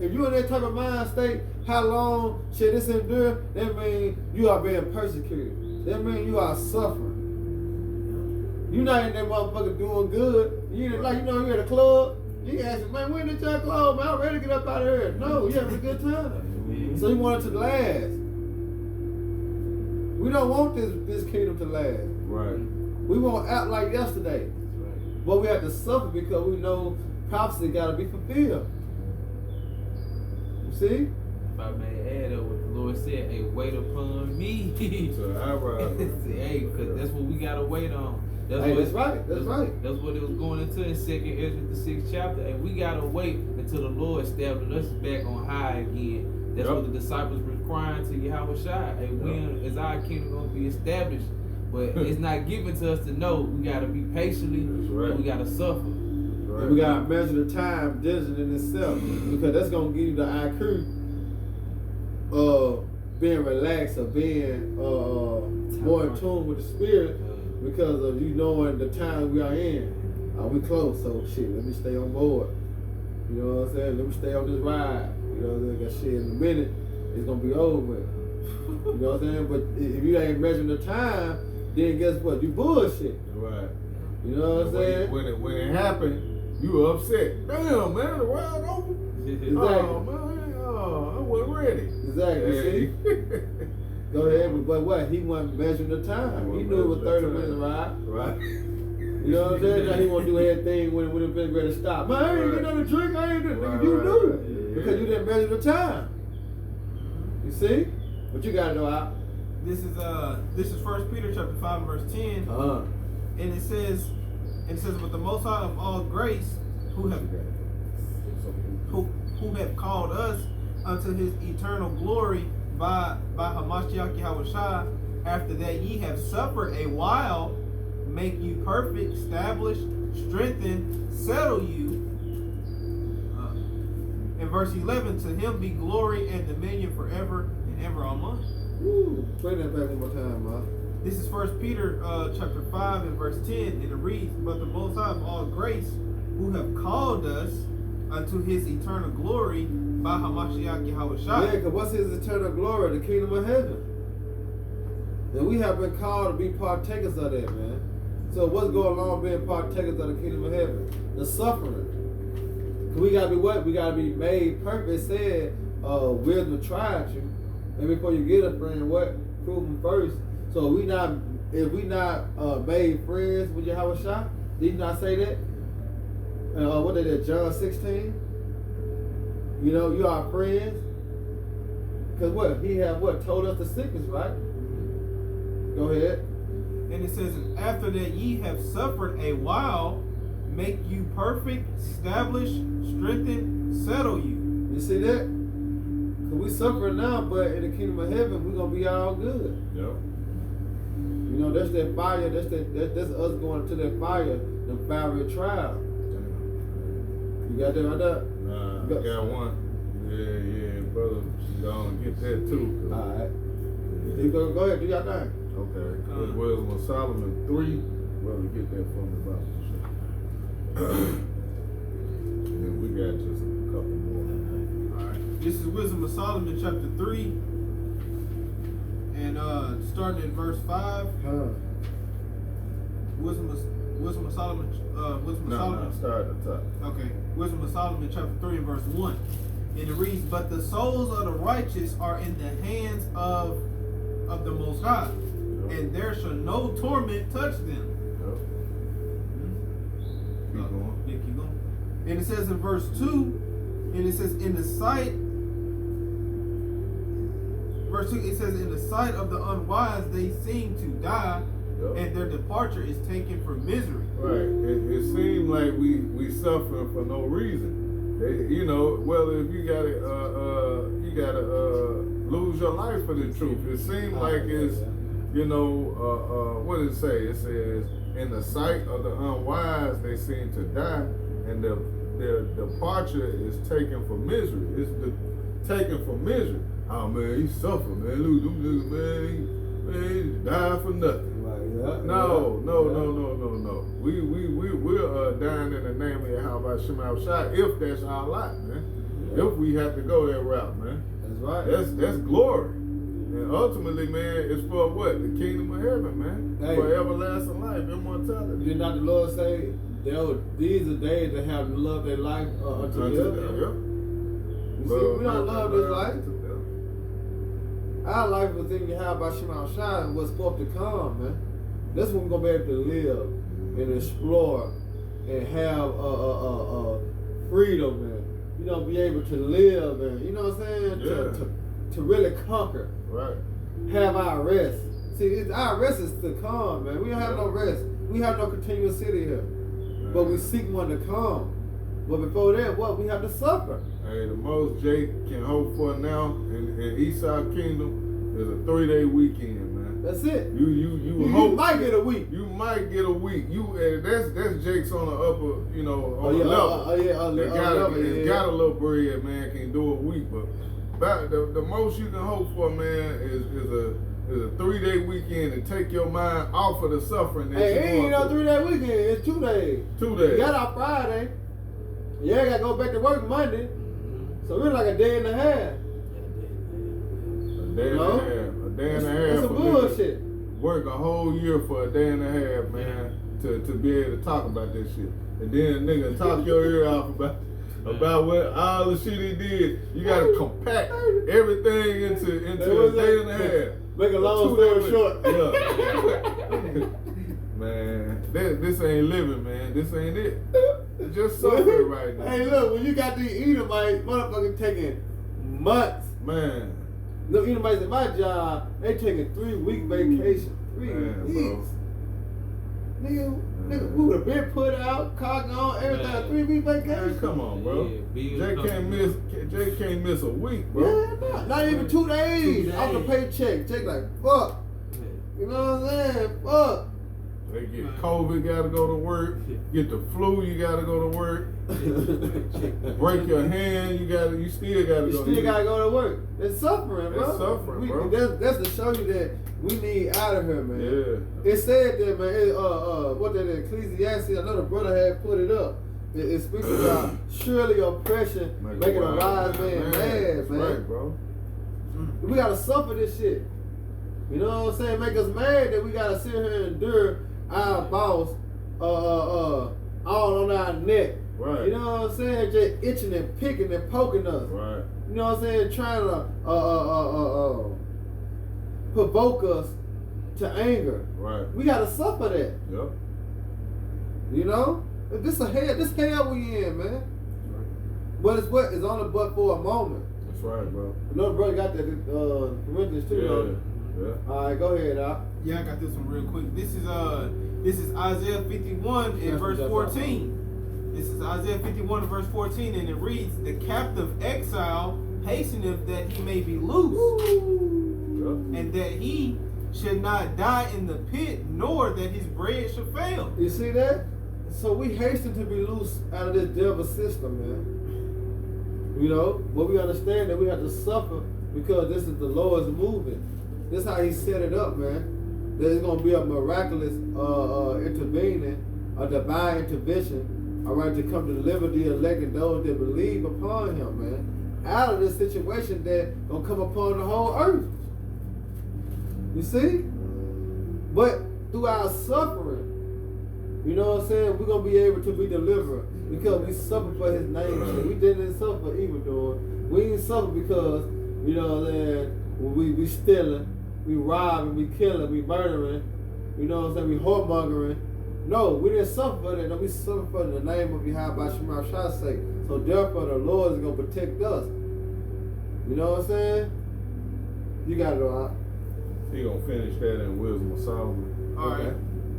If you in that type of mind state, how long should this endure? That means you are being persecuted. That means you are suffering. You not in that motherfucker doing good. You like you at a club. You can ask, man, when did y'all close? Man, I'm ready to get up out of here. No, you having a good time. So you want it to last. We don't want this kingdom to last. Right. We won't act like yesterday. But we have to suffer because we know prophecy got to be fulfilled. You see? If I may add up what the Lord said, hey, wait upon me. So I ride. Hey, because that's what we got to wait on. That's right. That's right. That's what it was going into in 2nd Ezra, the 6th chapter. And we got to wait until the Lord established us back on high again. That's what the disciples were crying to Yahweh Shai. Hey, when is our kingdom going to be established? But it's not given to us to know. We got to be patiently. That's right. And we got to suffer. Right. And we got to measure the time diligent in itself. Because that's going to give you the IQ of being relaxed or being more in tune with the spirit. Because of you knowing the time we are in. We close, so shit, let me stay on board. You know what I'm saying? Let me stay on this ride. You know what I'm saying? Cause shit, in a minute, it's gonna be over with. You know what I'm saying? But if you ain't measuring the time, then guess what? You bullshit. Right. You know what I'm saying? When it happened, you were upset. Damn, man, the ride over. Exactly. Oh man, I wasn't ready. Exactly. See? Go ahead, but what? He wasn't measuring the time. He knew it was 30 minutes ride. Right. You know what I'm saying? Now he want to do everything when it's been ready to stop. Man, I ain't get nothing to drink. I ain't doing Right, You right, knew right. Yeah. because you didn't measure the time. You see? What you got to know out? This is 1 Peter chapter 5 verse 10, and it says, but the Most High of all grace, who have called us unto His eternal glory by Hamashiach Yahushua, after that ye have suffered a while, make you perfect, establish, strengthen, settle you. In verse 11, to Him be glory and dominion forever and ever. Amen. Woo. Play that back one more time, man. This is 1 Peter chapter 5 and verse 10, and it reads, but the Most High of all grace, who have called us unto His eternal glory by Hamashiach Yeah, Yahushua. because what's His eternal glory? The kingdom of heaven. And we have been called to be partakers of that, man. So what's going on being partakers of the kingdom of heaven? The suffering. We gotta be what? We gotta be made perfect. It said, wisdom tried you. And before you get a friend, what? Prove them first. So if we not made friends with Yahushua, did He not say that? What they did, John 16? You know, you are friends. Because what? He have what? Told us the sickness, right? Go ahead. And it says, and after that ye have suffered a while, make you perfect, establish, strengthen, settle you. You see that? Because we suffer now, but in the kingdom of heaven, we're going to be all good. Yep. You know, that's that fire. That's us going to that fire, the fiery trial. You got that right there? Nah, I got one. Yeah, brother. Gonna get that too. All right. You go ahead, do your thing. Okay. This Wisdom of Solomon 3. Brother, get that for me, brother. And we got just a couple more. Alright. This is Wisdom of Solomon chapter 3. And starting at verse 5. Wisdom of Solomon. No, start at the top. Okay. Wisdom of Solomon chapter 3 and verse 1. And it reads, but the souls of the righteous are in the hands of the Most High, and there shall no torment touch them. Keep going. Yeah, keep going. And it says in verse 2, and it says, in the sight, verse 2, it says, in the sight of the unwise they seem to die, and their departure is taken for misery. Right. It seemed like we suffering for no reason. You know, whether if you gotta lose your life for the truth. It seems like it's, you know, what did it say? It says, in the sight of the unwise they seem to die, and their departure is taken for misery. It's taken for misery. Oh man, he suffered, man. Look, them niggas, man, he died for nothing. No. We're dying in the name of Yahweh Shema Shai if that's our lot, man. Yeah. If we have to go that route, man. That's right. That's glory. And ultimately, man, it's for what? The kingdom of heaven, man. Hey. For everlasting life, immortality. Did not the Lord say, these are days that have to love their life until death? You see, we don't love this life. Our life was in Yahweh Shema Shai and what's supposed to come, man. That's when we're going to be able to live and explore and have freedom and, you know, be able to live and, you know what I'm saying? Yeah. To really conquer. Right. Have our rest. See, our rest is to come, man. We don't have no rest. We have no continuous city here. But we seek one to come. But before that, what? We have to suffer. Hey, the most Jake can hope for now in Eastside Kingdom is a 3-day weekend, man. That's it. You hope You might get a week. You might get a week. That's Jake's on the upper, you know, on the level. Got a little bread, man. Can do a week, but the most you can hope for, man, is a 3-day weekend and take your mind off of the suffering. That Hey, it ain't no 3-day weekend. It's 2 days. 2 days. You got out Friday. Yeah, got to go back to work Monday. So we're like a day and a half. A day and a half. A day and a That's half. some for niggas bullshit. Work a whole year for a day and a half, man, to be able to talk about this shit. And then nigga talk your ear off about what all the shit he did. You gotta compact everything into a day and a half. Make a long 2 story short. Yeah. Man, this ain't living, man. This ain't it. It's just suffering right now. Hey, look, when you got these Edomites, motherfucking taking months. Man. Look, Edomites at my job, they taking 3-week vacation. 3 Man, weeks. Nigga, we would have been put out, car gone, everything. Man. 3-week Man, vacation. come on, bro. Yeah, Jay can't miss a week, bro. Yeah, not even 2 days 2 off the days. paycheck. Check like, fuck. You know what I'm saying? Fuck. They get COVID, gotta go to work. Get the flu, you gotta go to work. Break your hand, you still gotta You go. still gotta go to work. It's suffering, bro. It's suffering, bro. That's to show you that we need out of here, man. Yeah. It said that, man. What that Ecclesiastes? Another brother had put it up. It speaks about surely oppression making a wise man mad, That's man. right, bro. We gotta suffer this shit. You know what I'm saying? Make us mad that we gotta sit here and endure our boss, all on our neck. Right. You know what I'm saying? Just itching and picking and poking us. Right. You know what I'm saying? Trying to provoke us to anger. Right. We gotta suffer that. Yep. You know? This hell we in, man. But it's only but for a moment. That's right, bro. Another brother got that Corinthians too. though. Yeah. All right, go ahead, Doc. Yeah, I got this one real quick. This is Isaiah 51 and Yeah, verse that's 14. This is Isaiah 51 and verse 14, and it reads, "The captive exile hasteneth that he may be loose, Yep. and that he should not die in the pit, nor that his bread should fail." You see that? So we hasten to be loose out of this devil system, man. You know, but we understand that we have to suffer because this is the Lord's movement. This is how He set it up, man. There's gonna be a miraculous intervening, a divine intervention, all right, to come to deliver the elect and those that believe upon Him, man, out of this situation that gonna come upon the whole earth. You see? But through our suffering, you know what I'm saying, we're gonna be able to be delivered because we suffer for His name's sake. We didn't suffer for evildoing. We didn't suffer because, you know what I'm saying, we stealing, we robbing, we killing, we murdering, you know what I'm saying, we whoremongering. No, we didn't suffer for that. No, we suffer for the name of Yahweh Shema Shah's sake. So therefore the Lord is gonna protect us. You know what I'm saying? You got it all right. He gonna finish that in Wisdom of Solomon. All right. Okay.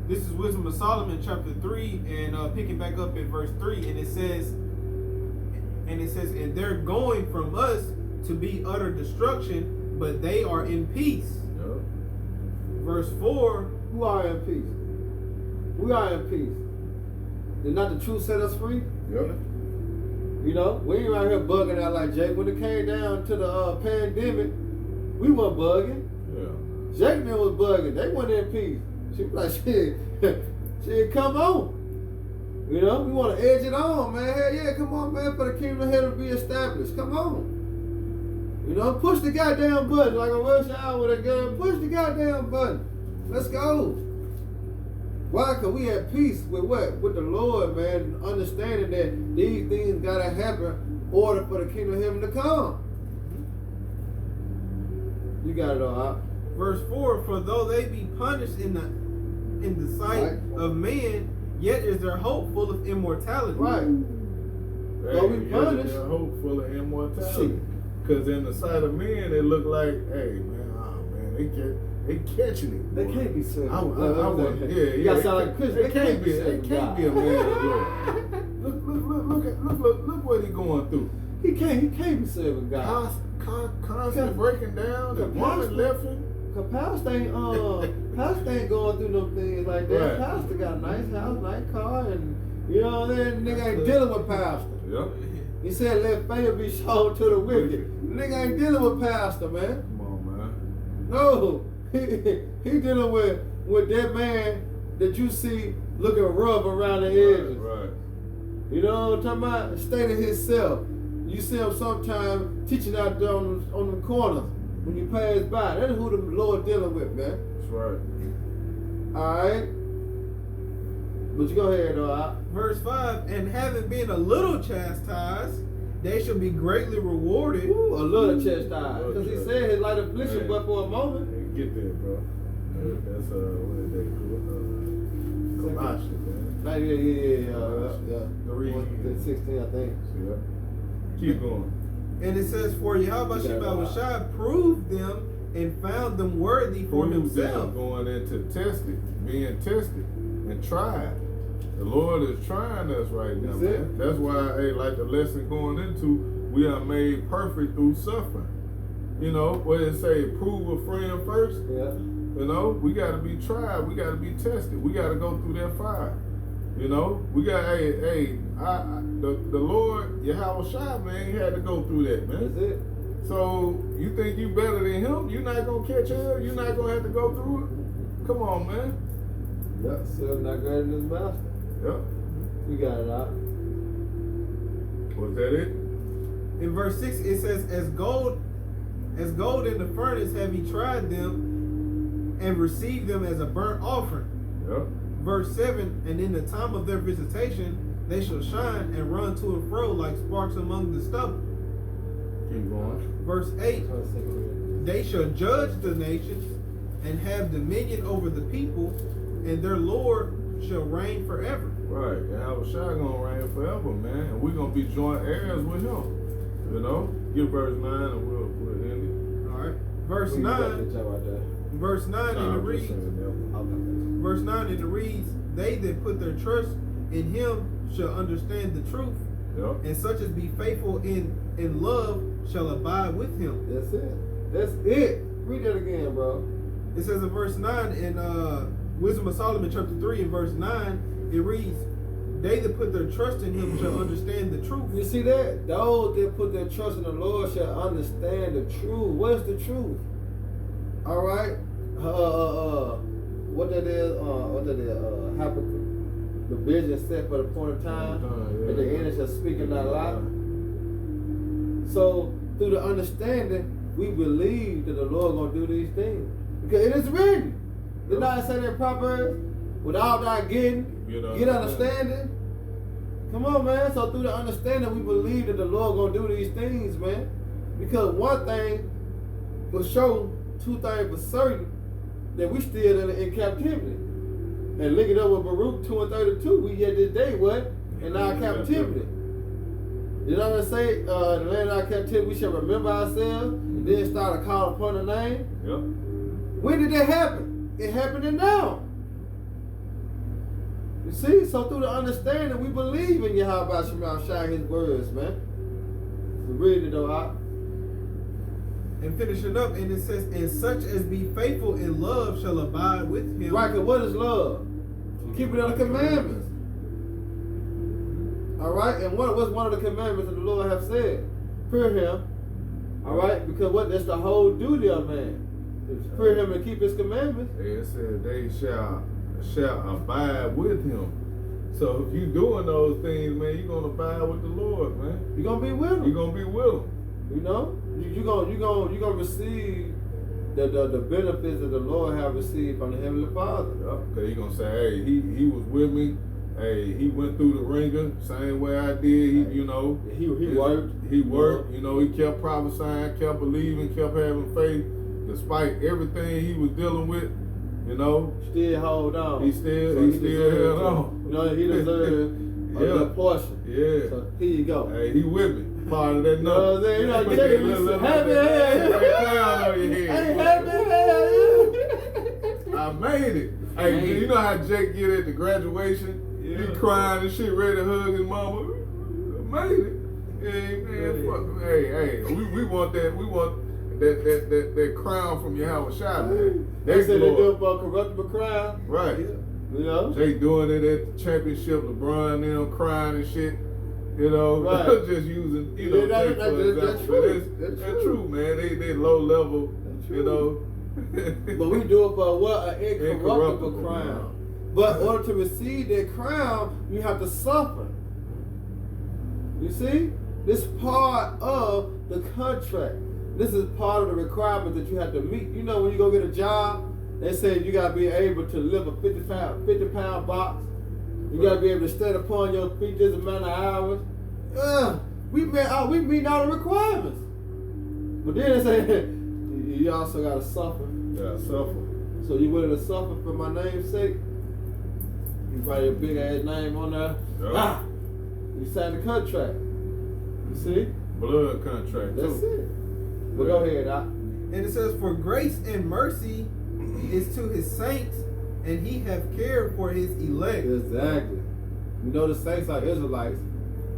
This is Wisdom of Solomon, chapter 3, and picking back up at verse 3, and it says, and they're going from us to be utter destruction, but they are in peace. Yep. Verse 4, Who are in peace? We are in peace. Did not the truth set us free? Yep. You know, we ain't right here bugging out like Jake. When it came down to the pandemic, we weren't bugging. Yeah. Jake man was bugging. They weren't in peace. She was like, shit, come on. You know, we want to edge it on, man. Hell yeah, come on, man, for the kingdom of heaven to be established. Come on. You know, push the goddamn button like a rush hour with a gun. Push the goddamn button. Let's go. Why? Because we had peace with what? With the Lord, man, understanding that these things got to happen in order for the kingdom of heaven to come. You got it all out. verse 4, for though they be punished in the sight of man, yet is their hope full of immortality. Right. Hey, Though we punished. they're hopeful of immortality. Shit. Because in the sight of men, it look like, hey, man, they catching it. They boy. can't be saved. I want, You yeah. gotta sound like a Christian. They can't be a man of glory. Look what he going through. He can't be serving God. Constant breaking down. The woman left him. Cause Pastor ain't going through no things like that. Right. Pastor got a nice house, nice car, and you know what I'm saying? Nigga ain't dealing with Pastor. Yep. He said let favor be shown to the wicked. Nigga ain't dealing with Pastor, man. Come on, man. No. He dealing with that man that you see looking rough around the edges. Right. You know what I'm talking about? Stating himself. You see him sometime teaching out there on the corners. when you pass by. That's who the Lord dealing with, man. That's right. Alright? But you go ahead, though. Verse 5, and having been a little chastised, they shall be greatly rewarded. Ooh, a little chastised. Because he said his light affliction, Man. but for a moment. Hey, get there, bro. That's what is that? Colossians, man. Yeah. 16, I think. Yeah. Keep going. And it says, for Yahweh Shai proved them and found them worthy for Prove them himself. going into testing, being tested and tried. The Lord is trying us right now, That's man. it. That's why, hey, like the lesson going into, we are made perfect through suffering. You know, what it say, prove a friend first. Yeah. You know, we got to be tried. We got to be tested. We got to go through that fire. You know, we got, the Lord, Yahweh Shai, man, he had to go through that, man. That's it. So, you think you better than him? You're not going to catch him? You're not going to have to go through it? Come on, man. Yeah, serve not greater than his master. Yep. You got it out. Was that it? In verse 6, it says, as gold in the furnace have he tried them and received them as a burnt offering. Yep. Verse 7, and in the time of their visitation, they shall shine and run to and fro like sparks among the stubble. Keep going. Verse 8, they shall judge the nations and have dominion over the people, and their Lord shall reign forever. Right. Yahweh Shai gonna reign forever, man. And we're gonna be joint heirs with him. You know? Give verse 9 and we'll end it. All right. Verse 9, verse 9 in the reads, verse 9 in the reads, they that put their trust in him shall understand the truth, Yep. and such as be faithful in love shall abide with him. That's it. That's it. Read that again, bro. It says in verse 9 in Wisdom of Solomon chapter 3 and verse 9, it reads, they that put their trust in him shall understand the truth. You see that? Those that put their trust in the Lord shall understand the truth. What's the truth? All right. What that is? Habakkuk. The vision set for the point of time, and the end shall speak and not lie. So through the understanding, we believe that the Lord gonna do these things because it is written. Did not say that in Proverbs? Without thy getting, get understanding. Come on, man. So through the understanding, we believe that the Lord gonna do these things, man. Because one thing for sure, two things for certain, that we still in captivity. And look it up with Baruch 2 and 32. We yet this day what? In our captivity. You know what I say? The land of our captivity, we shall remember ourselves, and then start to call upon the name. Yep. When did that happen? It happening now. You see? So through the understanding, we believe in Yahweh Shema Shai, his words, man. We read it though out. And finishing up, and it says, and such as be faithful in love shall abide with him. Right, because what is love? Keeping the commandments. Alright, and what's one of the commandments that the Lord have said? Fear him. Alright, because that's the whole duty of man. Fear him and keep his commandments. It said they shall abide with him. So if you doing those things, man, you're gonna abide with the Lord, man. You're gonna be with him. You're gonna be with him. You know? You're gonna receive the benefits that the Lord have received from the Heavenly Father. Yep. Cause you're gonna say, hey, he was with me. Hey, he went through the ringer, same way I did. He worked. He worked. You know, he kept prophesying, kept believing, kept having faith, despite everything he was dealing with. You know, Still hold on. he still held on. You know, he deserved a good portion. Yeah. So here you go. Hey, he with me. Part of that You know what I'm saying? You know, Put Jay that used to little happy clown on your Hey, head. happy I made it. Hey, you know how Jake get at the graduation? He crying and shit, ready to hug his mama. I made it. Hey, man, fuck. Hey, we want that. We want that crown from Yahweh Shai, man. They said they do it for a corruptible crown. Right. You know? Jake doing it at the championship, LeBron them crying and shit. You know, Right. just using, Yeah, Jake that's for example. true. But That's that's true. true, man. They low level, true. you know. But we do it for what? An incorruptible Incorruptible, crown. But in order to receive that crown, you have to suffer. You see? This part of the contract. This is part of the requirement that you have to meet. You know, when you go get a job, they say you gotta be able to lift a 50-pound box. You gotta be able to stand upon your feet this amount of hours. We meet all the requirements. But then they say you also gotta suffer. Yeah, suffer. So you willing to suffer for my name's sake? You write a big ass name on there. Yeah. You sign the contract. You see? Blood contract That's too. it. But go ahead, Doc. And it says, for grace and mercy is to his saints, and he have cared for his elect. Exactly. You know the saints are Israelites.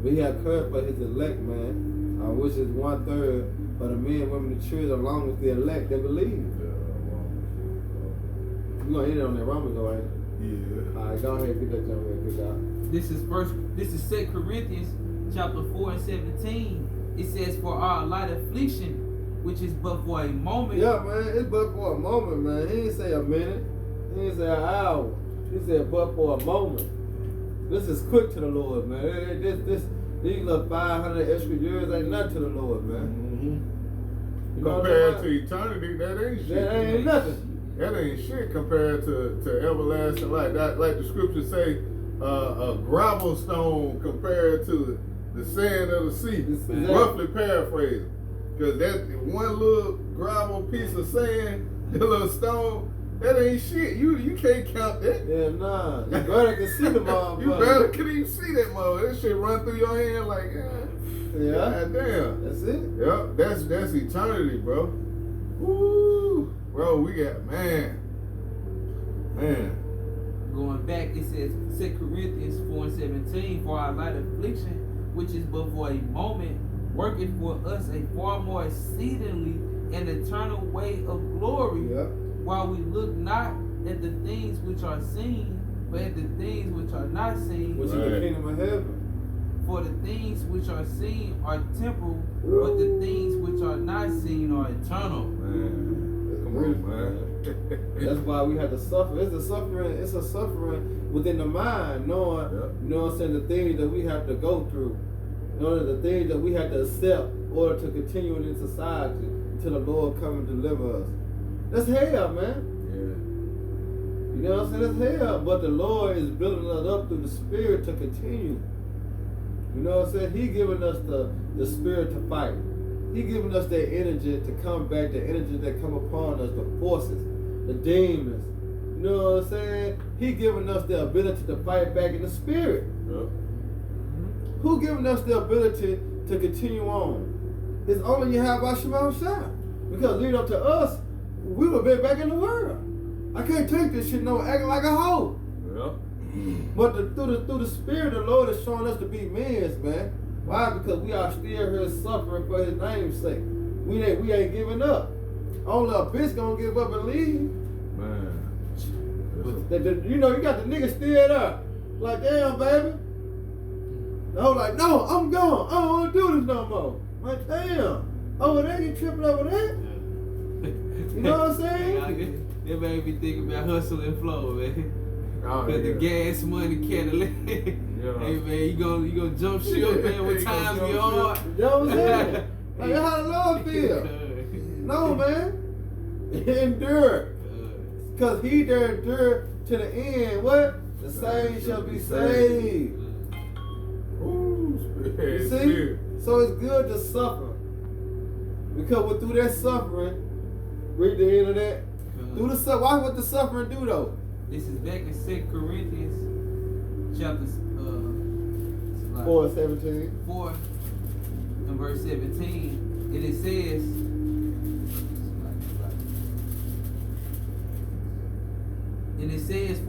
We have cared for his elect, man. Which is 1/3 of the men, women, and children, along with the elect that believe. You gonna end it on that Romans though, ain't you? Yeah. Alright, go ahead and get that jump real quick, Doc. This is 2 Corinthians chapter 4 and 17. It says, for our light affliction, which is but for a moment. Yeah, man, it's but for a moment, man. He didn't say a minute. He didn't say an hour. He said but for a moment. This is quick to the Lord, man. These little 500 extra years ain't nothing to the Lord, man. Mm-hmm. You know Compared what to I'm eternity, that ain't shit. That ain't nothing. That ain't shit compared to everlasting life. That, like the scriptures say, a gravel stone compared to the sand of the sea. Exactly. Roughly paraphrasing. Because that one little gravel piece of sand, that little stone, that ain't shit. You can't count that. Yeah, nah. You barely can see the motherfucker. You barely can even see that mother. That shit run through your hand like, Yeah. God damn. That's it. Yep, that's eternity, bro. Woo, bro, we got man. Going back, it says 2 Corinthians 4 and 17, for our light affliction, which is but for a moment, working for us a far more exceedingly and eternal way of glory, Yep. while we look not at the things which are seen, but at the things which are not seen. Which is the Right. kingdom of heaven. For the things which are seen are temporal, but the things which are not seen are eternal. Man, come on, man. That's why we have to suffer. It's a suffering within the mind, knowing, Yep. you know what I'm saying, the things that we have to go through. Knowing the things that we have to accept in order to continue in society until the Lord come and deliver us. That's hell, man. Yeah. You know what I'm saying? That's hell. But the Lord is building us up through the Spirit to continue. You know what I'm saying? He giving us the Spirit to fight. He giving us that energy to come back, the energy that come upon us, the forces, the demons. You know what I'm saying? He giving us the ability to fight back in the Spirit. Yep. Who giving us the ability to continue on? It's only Yahweh Shema Shai. Because lead up to us, we would have been back in the world. I can't take this shit no acting like a hoe. Yep. But through the Spirit, the Lord is showing us to be men, man. Why? Because we are still here suffering for His name's sake. We ain't giving up. Only a bitch gonna give up and leave. Man. You know, you got the nigga still there. Like, damn, baby. The whole like, no, I'm gone. I don't want to do this no more. Like, damn. Over there, you tripping over that? You know what I'm saying? That made me think about hustle and flow, man. Oh, Got the yeah. gas money Cadillac. Yeah. Hey man, you gonna jump ship, man, when You gonna times jump get hard. You know what I'm saying? Like, that's how the Lord feel. No, man. Endure. Because he that endured to the end, what? The same shall be saved. Ooh, You spirit, see? spirit. So it's good to suffer. Because through that suffering, read the end of that. Through the suffering, watch what the suffering do though. This is back in 2 Corinthians chapter 4:17. 4 and verse 17. And it says,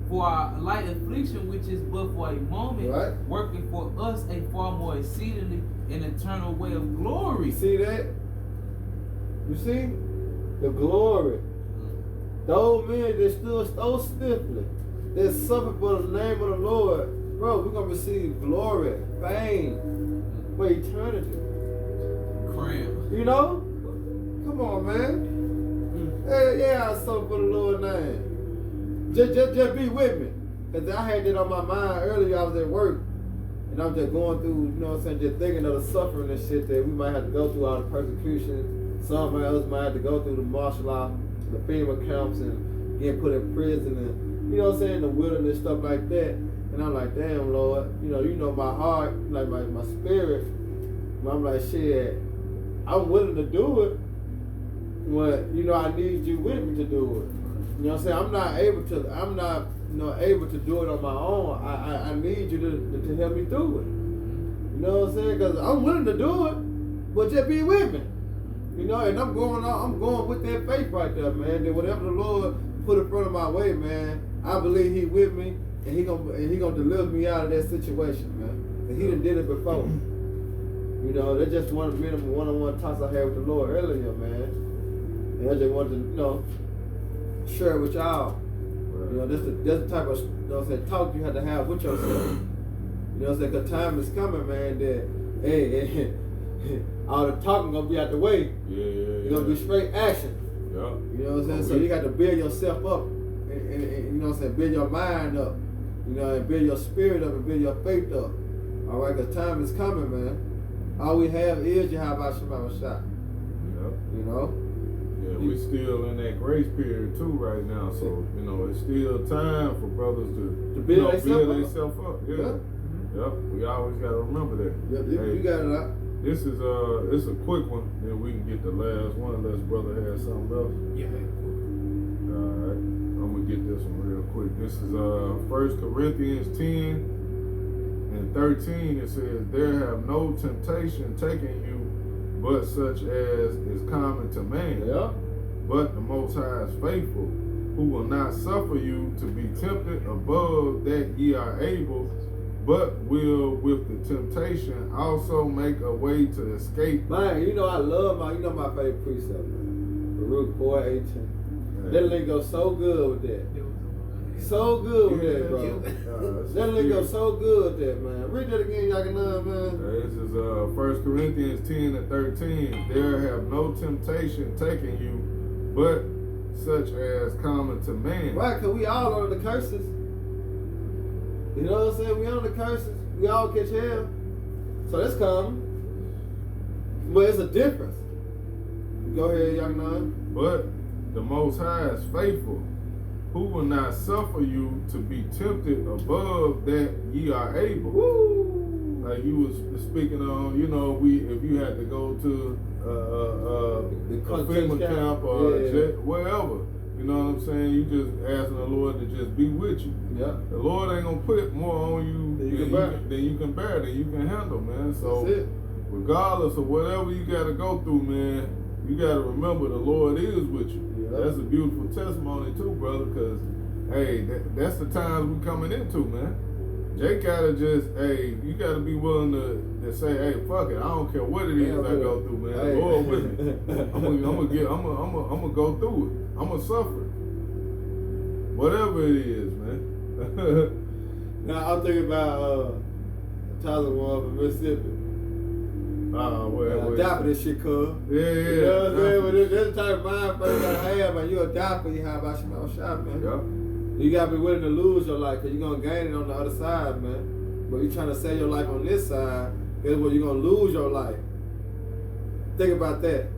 for our light affliction, which is but for a moment, Right. working for us a far more exceedingly and eternal way of glory. You see that? You see? The glory. Those men that stood so stiffly, that suffered for the name of the Lord, bro, we're gonna receive glory, fame for eternity. Cram. You know? Come on, man. Hey, yeah, I suffer for the Lord's name. Just be with me. Cause I had that on my mind earlier. I was at work. And I'm just going through, you know what I'm saying, just thinking of the suffering and shit that we might have to go through, all the persecution. Some else might have to go through the martial law, the FEMA camps, and get put in prison, and you know what I'm saying, the wilderness, stuff like that. And I'm like, damn, Lord, you know my heart, like my spirit. And I'm like, shit, I'm willing to do it, but you know I need you with me to do it. You know what I'm saying? I'm not able to do it on my own. I need you to help me through it. You know what I'm saying? Because I'm willing to do it, but just be with me. You know, and I'm going with that faith right there, man. That whatever the Lord put in front of my way, man, I believe He with me, and He gonna deliver me out of that situation, man. And He done did it before. You know, that's just one-on-one talks I had with the Lord earlier, man. And I just wanted to, you know, share it with y'all. You know, that's the type of, you know what I'm saying, talk you have to have with yourself. You know what I'm saying? Because time is coming, man, that, hey, all the talking gonna be out the way. Yeah. It's gonna be straight action. Yeah. You know what I'm saying? So you got to build yourself up, and you know what I'm saying, build your mind up, you know, and build your spirit up, and build your faith up. All right, because time is coming, man. All we have is Yahweh Shema Shah. Yeah. You know? Yeah, we still in that grace period too right now, so you know it's still time for brothers to build themselves up. Yeah. Yeah. Yep. We always gotta remember that. Yep, Hey, you got it out. This is it's a quick one, then we can get the last one unless brother has something else. Yeah. Alright. I'm gonna get this one real quick. This is 1 Corinthians 10 and 13. It says, there have no temptation taken you but such as is common to man. Yeah. But the Most High is faithful, who will not suffer you to be tempted above that ye are able, but will with the temptation also make a way to escape. Man, you know I love my favorite precept, man. Baruch 4:18. That link goes so good with that. So good with that, bro. That link goes so good with that, man. Read that again, Yakinan, man. This is 1 Corinthians 10 and 13. There have no temptation taken you, but such as common to man. Right, because we all under the curses. You know what I'm saying? We under the curses. We all catch hell. So that's common. But it's a difference. Go ahead, Yakinan. But the Most High is faithful, who will not suffer you to be tempted above that ye are able. Woo! Like you was speaking on, you know, if you had to go to a FEMA camp or wherever, you know what I'm saying? You just asking the Lord to just be with you. Yeah. The Lord ain't gonna put more on you than you can bear, than you can handle, man. So that's it. Regardless of whatever you gotta go through, man, you gotta remember the Lord is with you. Yeah. That's a beautiful testimony too, brother, because hey, that's the times we coming into, man. Jake gotta just, hey, you gotta be willing to say, hey, fuck it, I don't care what it is I go through, man. Hey. Lord with me. I'm gonna go through it. I'm gonna suffer. Whatever it is, man. Now I'm thinking about Tyler one from Mississippi. Die for this shit, cuz. Yeah. You know what I'm saying? But that's the type of mind frame you gotta have, man. You'll die for you, how about Shema Shah, man? Yeah. You gotta be willing to lose your life, because you're gonna gain it on the other side, man. But you're trying to save your life on this side, guess what? You're gonna lose your life. Think about that.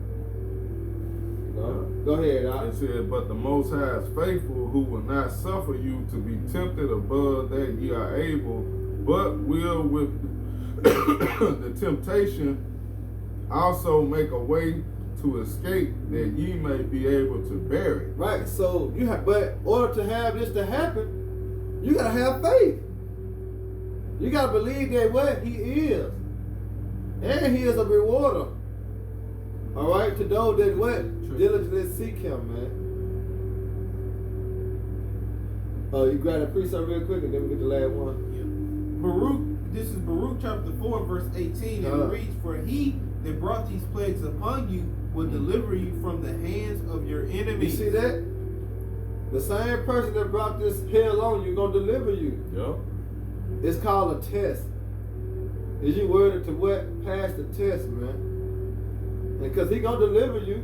Go ahead, It said, but the Most High is faithful, who will not suffer you to be tempted above that ye are able, but will with the temptation also make a way to escape, that ye may be able to bear it. Right. So you have, but in order to have this to happen, you gotta have faith. You gotta believe that what He is, and He is a rewarder. All right, to those that what diligently seek Him, man. Oh, you grab a precept real quick, and then we get the last one. Yeah. Baruch. This is Baruch chapter 4, verse 18, and it reads, for he that brought these plagues upon you will deliver you from the hands of your enemies. You see that? The same person that brought this hell on you gonna deliver you. Yep. It's called a test. Is you worthy to what? Pass the test, man. And because He gonna deliver you,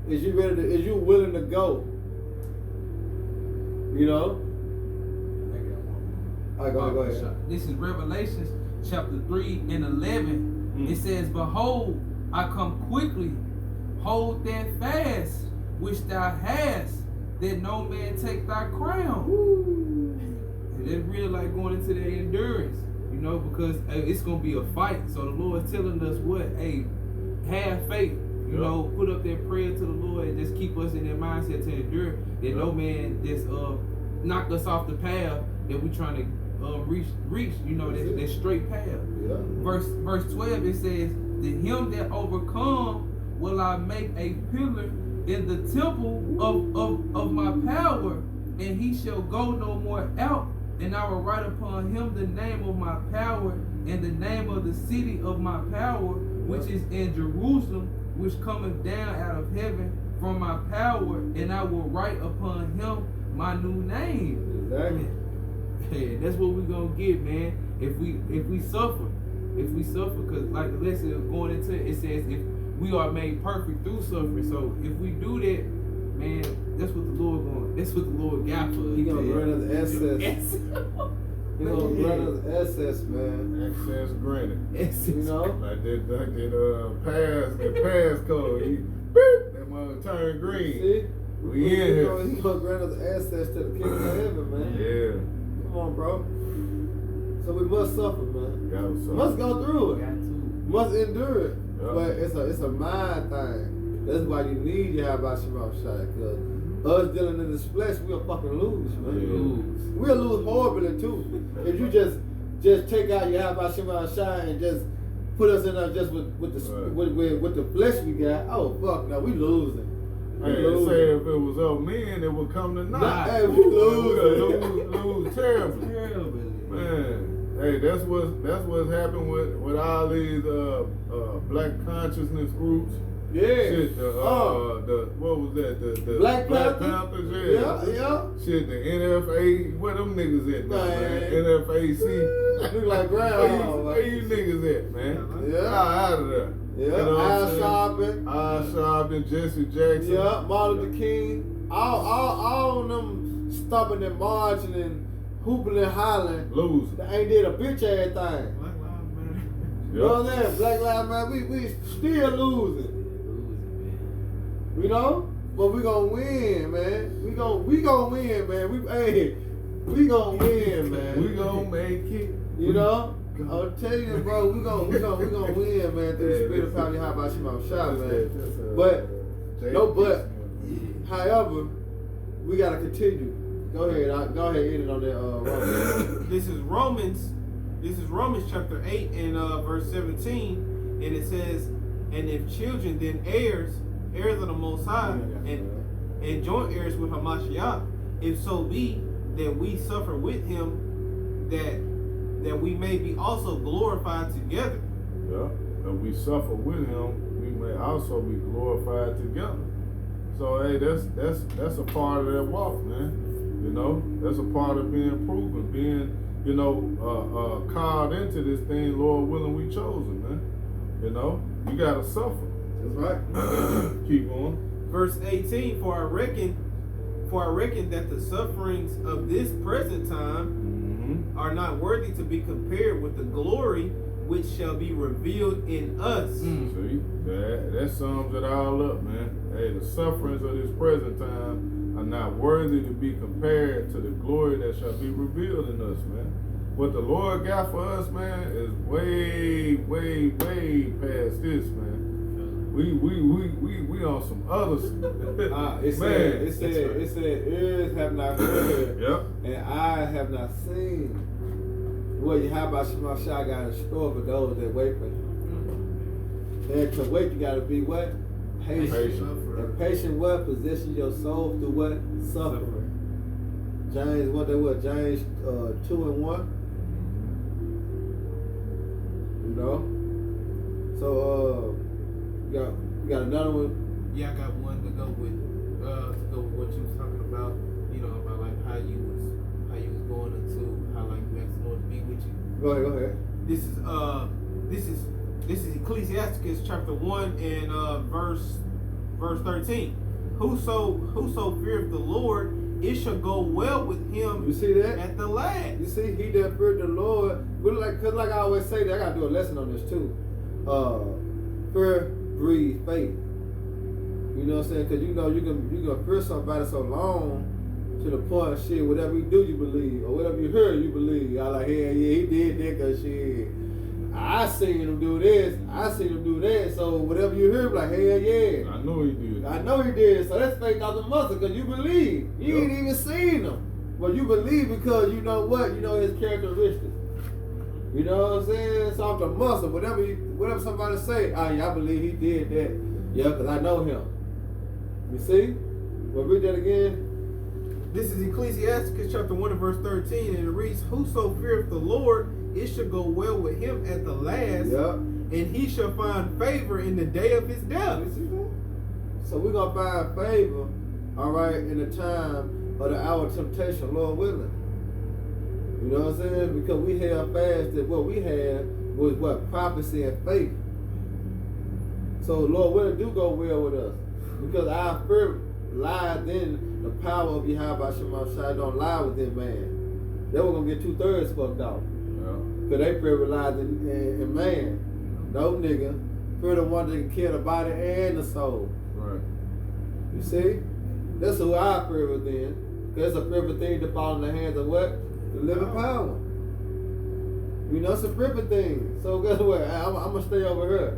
is you ready to? Is you willing to go? You know. All right, go ahead. This is Revelations chapter 3 and 11, it says, "Behold, I come quickly. Hold that fast which thou hast, that no man take thy crown." And that's real like going into the endurance, you know, because it's gonna be a fight. So the Lord's telling us what? Hey, have faith. You know, put up that prayer to the Lord and just keep us in that mindset to endure. That no man just knock us off the path that we trying to reach. You know, that straight path. Yeah. Verse 12 it says, "To him that overcome will I make a pillar in the temple of my power, and he shall go no more out. And I will write upon him the name of my power and the name of the city of my power, which is in Jerusalem, which cometh down out of heaven from my power, and I will write upon him my new name." Exactly. Hey, that's what we're gonna get, man. If we suffer, because like the lesson going into it says, if we are made perfect through suffering. So if we do that, man, that's what the Lord got for us. He gonna grant us access. Yes. He gonna grant us access, man. Access granted. You know? Like that pass code. Beep, that mother turn green. See? We in here. He gonna grant us access to the kingdom of heaven, man. Yeah. Come on, bro. So we must suffer, man. Got We must go through it. Got to. Must endure it. Yeah. But it's a mind thing. That's why you need Yahweh Shema Shai. Because us dealing in this flesh, we'll fucking lose, man. Yeah. We'll lose horribly too. If you just take out Yahweh Shema Shai and just put us in there just with the flesh we got, oh fuck no, we losing. Hey, say if it was up men, it would come to naught. Hey, we losing. lose terribly. Terribly. Man. Hey, that's what's happened with all these black consciousness groups. Yeah. Shit, the what was that? The Black Panthers? Panthers, Yeah. Shit, the NFA, where them niggas at now, man? Man. NFAC. Look like grandma. Where you niggas at, man? Yeah. Out of there. Yeah. You know what I'm Al saying? Sharpton. Al Sharpton, Jesse Jackson. Yeah. Martin Luther King. All of them stopping and marching and hooping and hollering. Losing. They ain't did a bitch ass thing. Black Lives Matter. You know what I'm saying? Black Lives Matter, we still losing. You know? But we gonna win, man. We gonna win, man. We gonna win, man. We gonna make it. You know? I'll tell you, bro, we gonna win, man, through the spirit of power. How about you, my shot, man? But however, we gotta continue. Go ahead, hit it on that. Romans. This is Romans chapter 8 and verse 17, and it says, "And if children, then heirs of the Most High, and joint heirs with Hamashiach, if so be that we suffer with him, that we may be also glorified together." Yeah, if we suffer with him, we may also be glorified together. So hey, that's a part of that walk, man. You know, that's a part of being proven, being, you know, called into this thing, Lord willing, we chosen, man. You know, you gotta suffer. That's right. Keep on. Verse 18, for I reckon that the sufferings of this present time are not worthy to be compared with the glory which shall be revealed in us. See, that sums it all up, man. Hey, the sufferings of this present time are not worthy to be compared to the glory that shall be revealed in us, man. What the Lord got for us, man, is way, way, way past this, man. We on some other stuff. It said, ears have not heard, Yep. and eyes have not seen. What how about Shema Shai got in store for those that wait for him? And to wait, you gotta be what? Patient. And patient what? Possession your soul through what? Suffering. James, James 2:1. You know? So you got another one? Yeah, I got one to go with what you was talking about. You know, about like how you was going into how like you asked the Lord to be with you. Go ahead. This is Ecclesiasticus chapter 1 and verse 13. Whoso feareth the Lord it shall go well with him You see that? at the last. You see, he that feared the Lord, cause like I always say, that I gotta do a lesson on this too. Fear breeds faith. You know what I'm saying? Cause you know you can fear somebody so long to the point of shit, whatever you do, you believe, or whatever you heard, you believe. I like, hell yeah, he did that, cause shit, I seen him do this, I seen him do that. So whatever you hear, like, hell yeah. I know he did. I know he did. So that's faith out the muscle, because you believe. You Yep. ain't even seen him. But you believe because you know what? You know his characteristics. You know what I'm saying? So off the muscle, whatever somebody say, oh yeah, I believe he did that. Yeah, because I know him. You see? Well, read that again. This is Ecclesiasticus chapter 1 and verse 13, and it reads, Whoso feareth the Lord, it shall go well with him at the last, Yep. and he shall find favor in the day of his death. You see that? So we're going to find favor, all right, in the time of the hour of temptation, Lord willing. You know what I'm saying? Because we held fast that what we had was what? Prophecy and faith. So Lord willing do go well with us. Because our fear lies in the power of Yahweh Shemashai don't lie within man. They were going to get 2/3 fucked out. Yeah. Because they fear relies in man. No nigga. Fear the one that can kill the body and the soul. Right. You see? That's who I fear within. Because it's a fearful thing to fall in the hands of what? The living power. You know, it's a fearful thing. So guess what? I'm going to stay over here.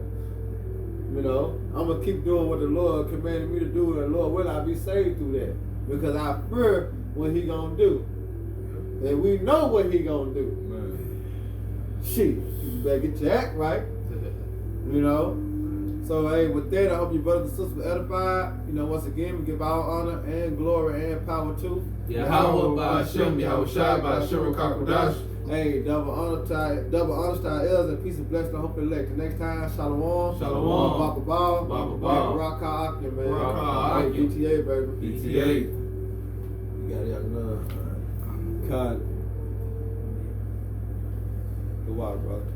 You know, I'm going to keep doing what the Lord commanded me to do. And Lord, will I be saved through that? Because I fear what he going to do. And we know what he going to do. Man. Shit, you better get your act right. You know? So, hey, with that, I hope you brothers and sisters were edified. You know, once again, we give all honor and glory and power to Yahweh Ba'Shem, Yahweh Shai Ba'Shem Kakodash. Hey, double honor to our elders and peace and blessing. I hope they elect the next time. Shalom. Shalom. Baba Ball. Baba Ball. Rock Akim, man. Rock Hey, Akim. BTA, baby. ETA. You got it, love. Cut. Good walk, brother.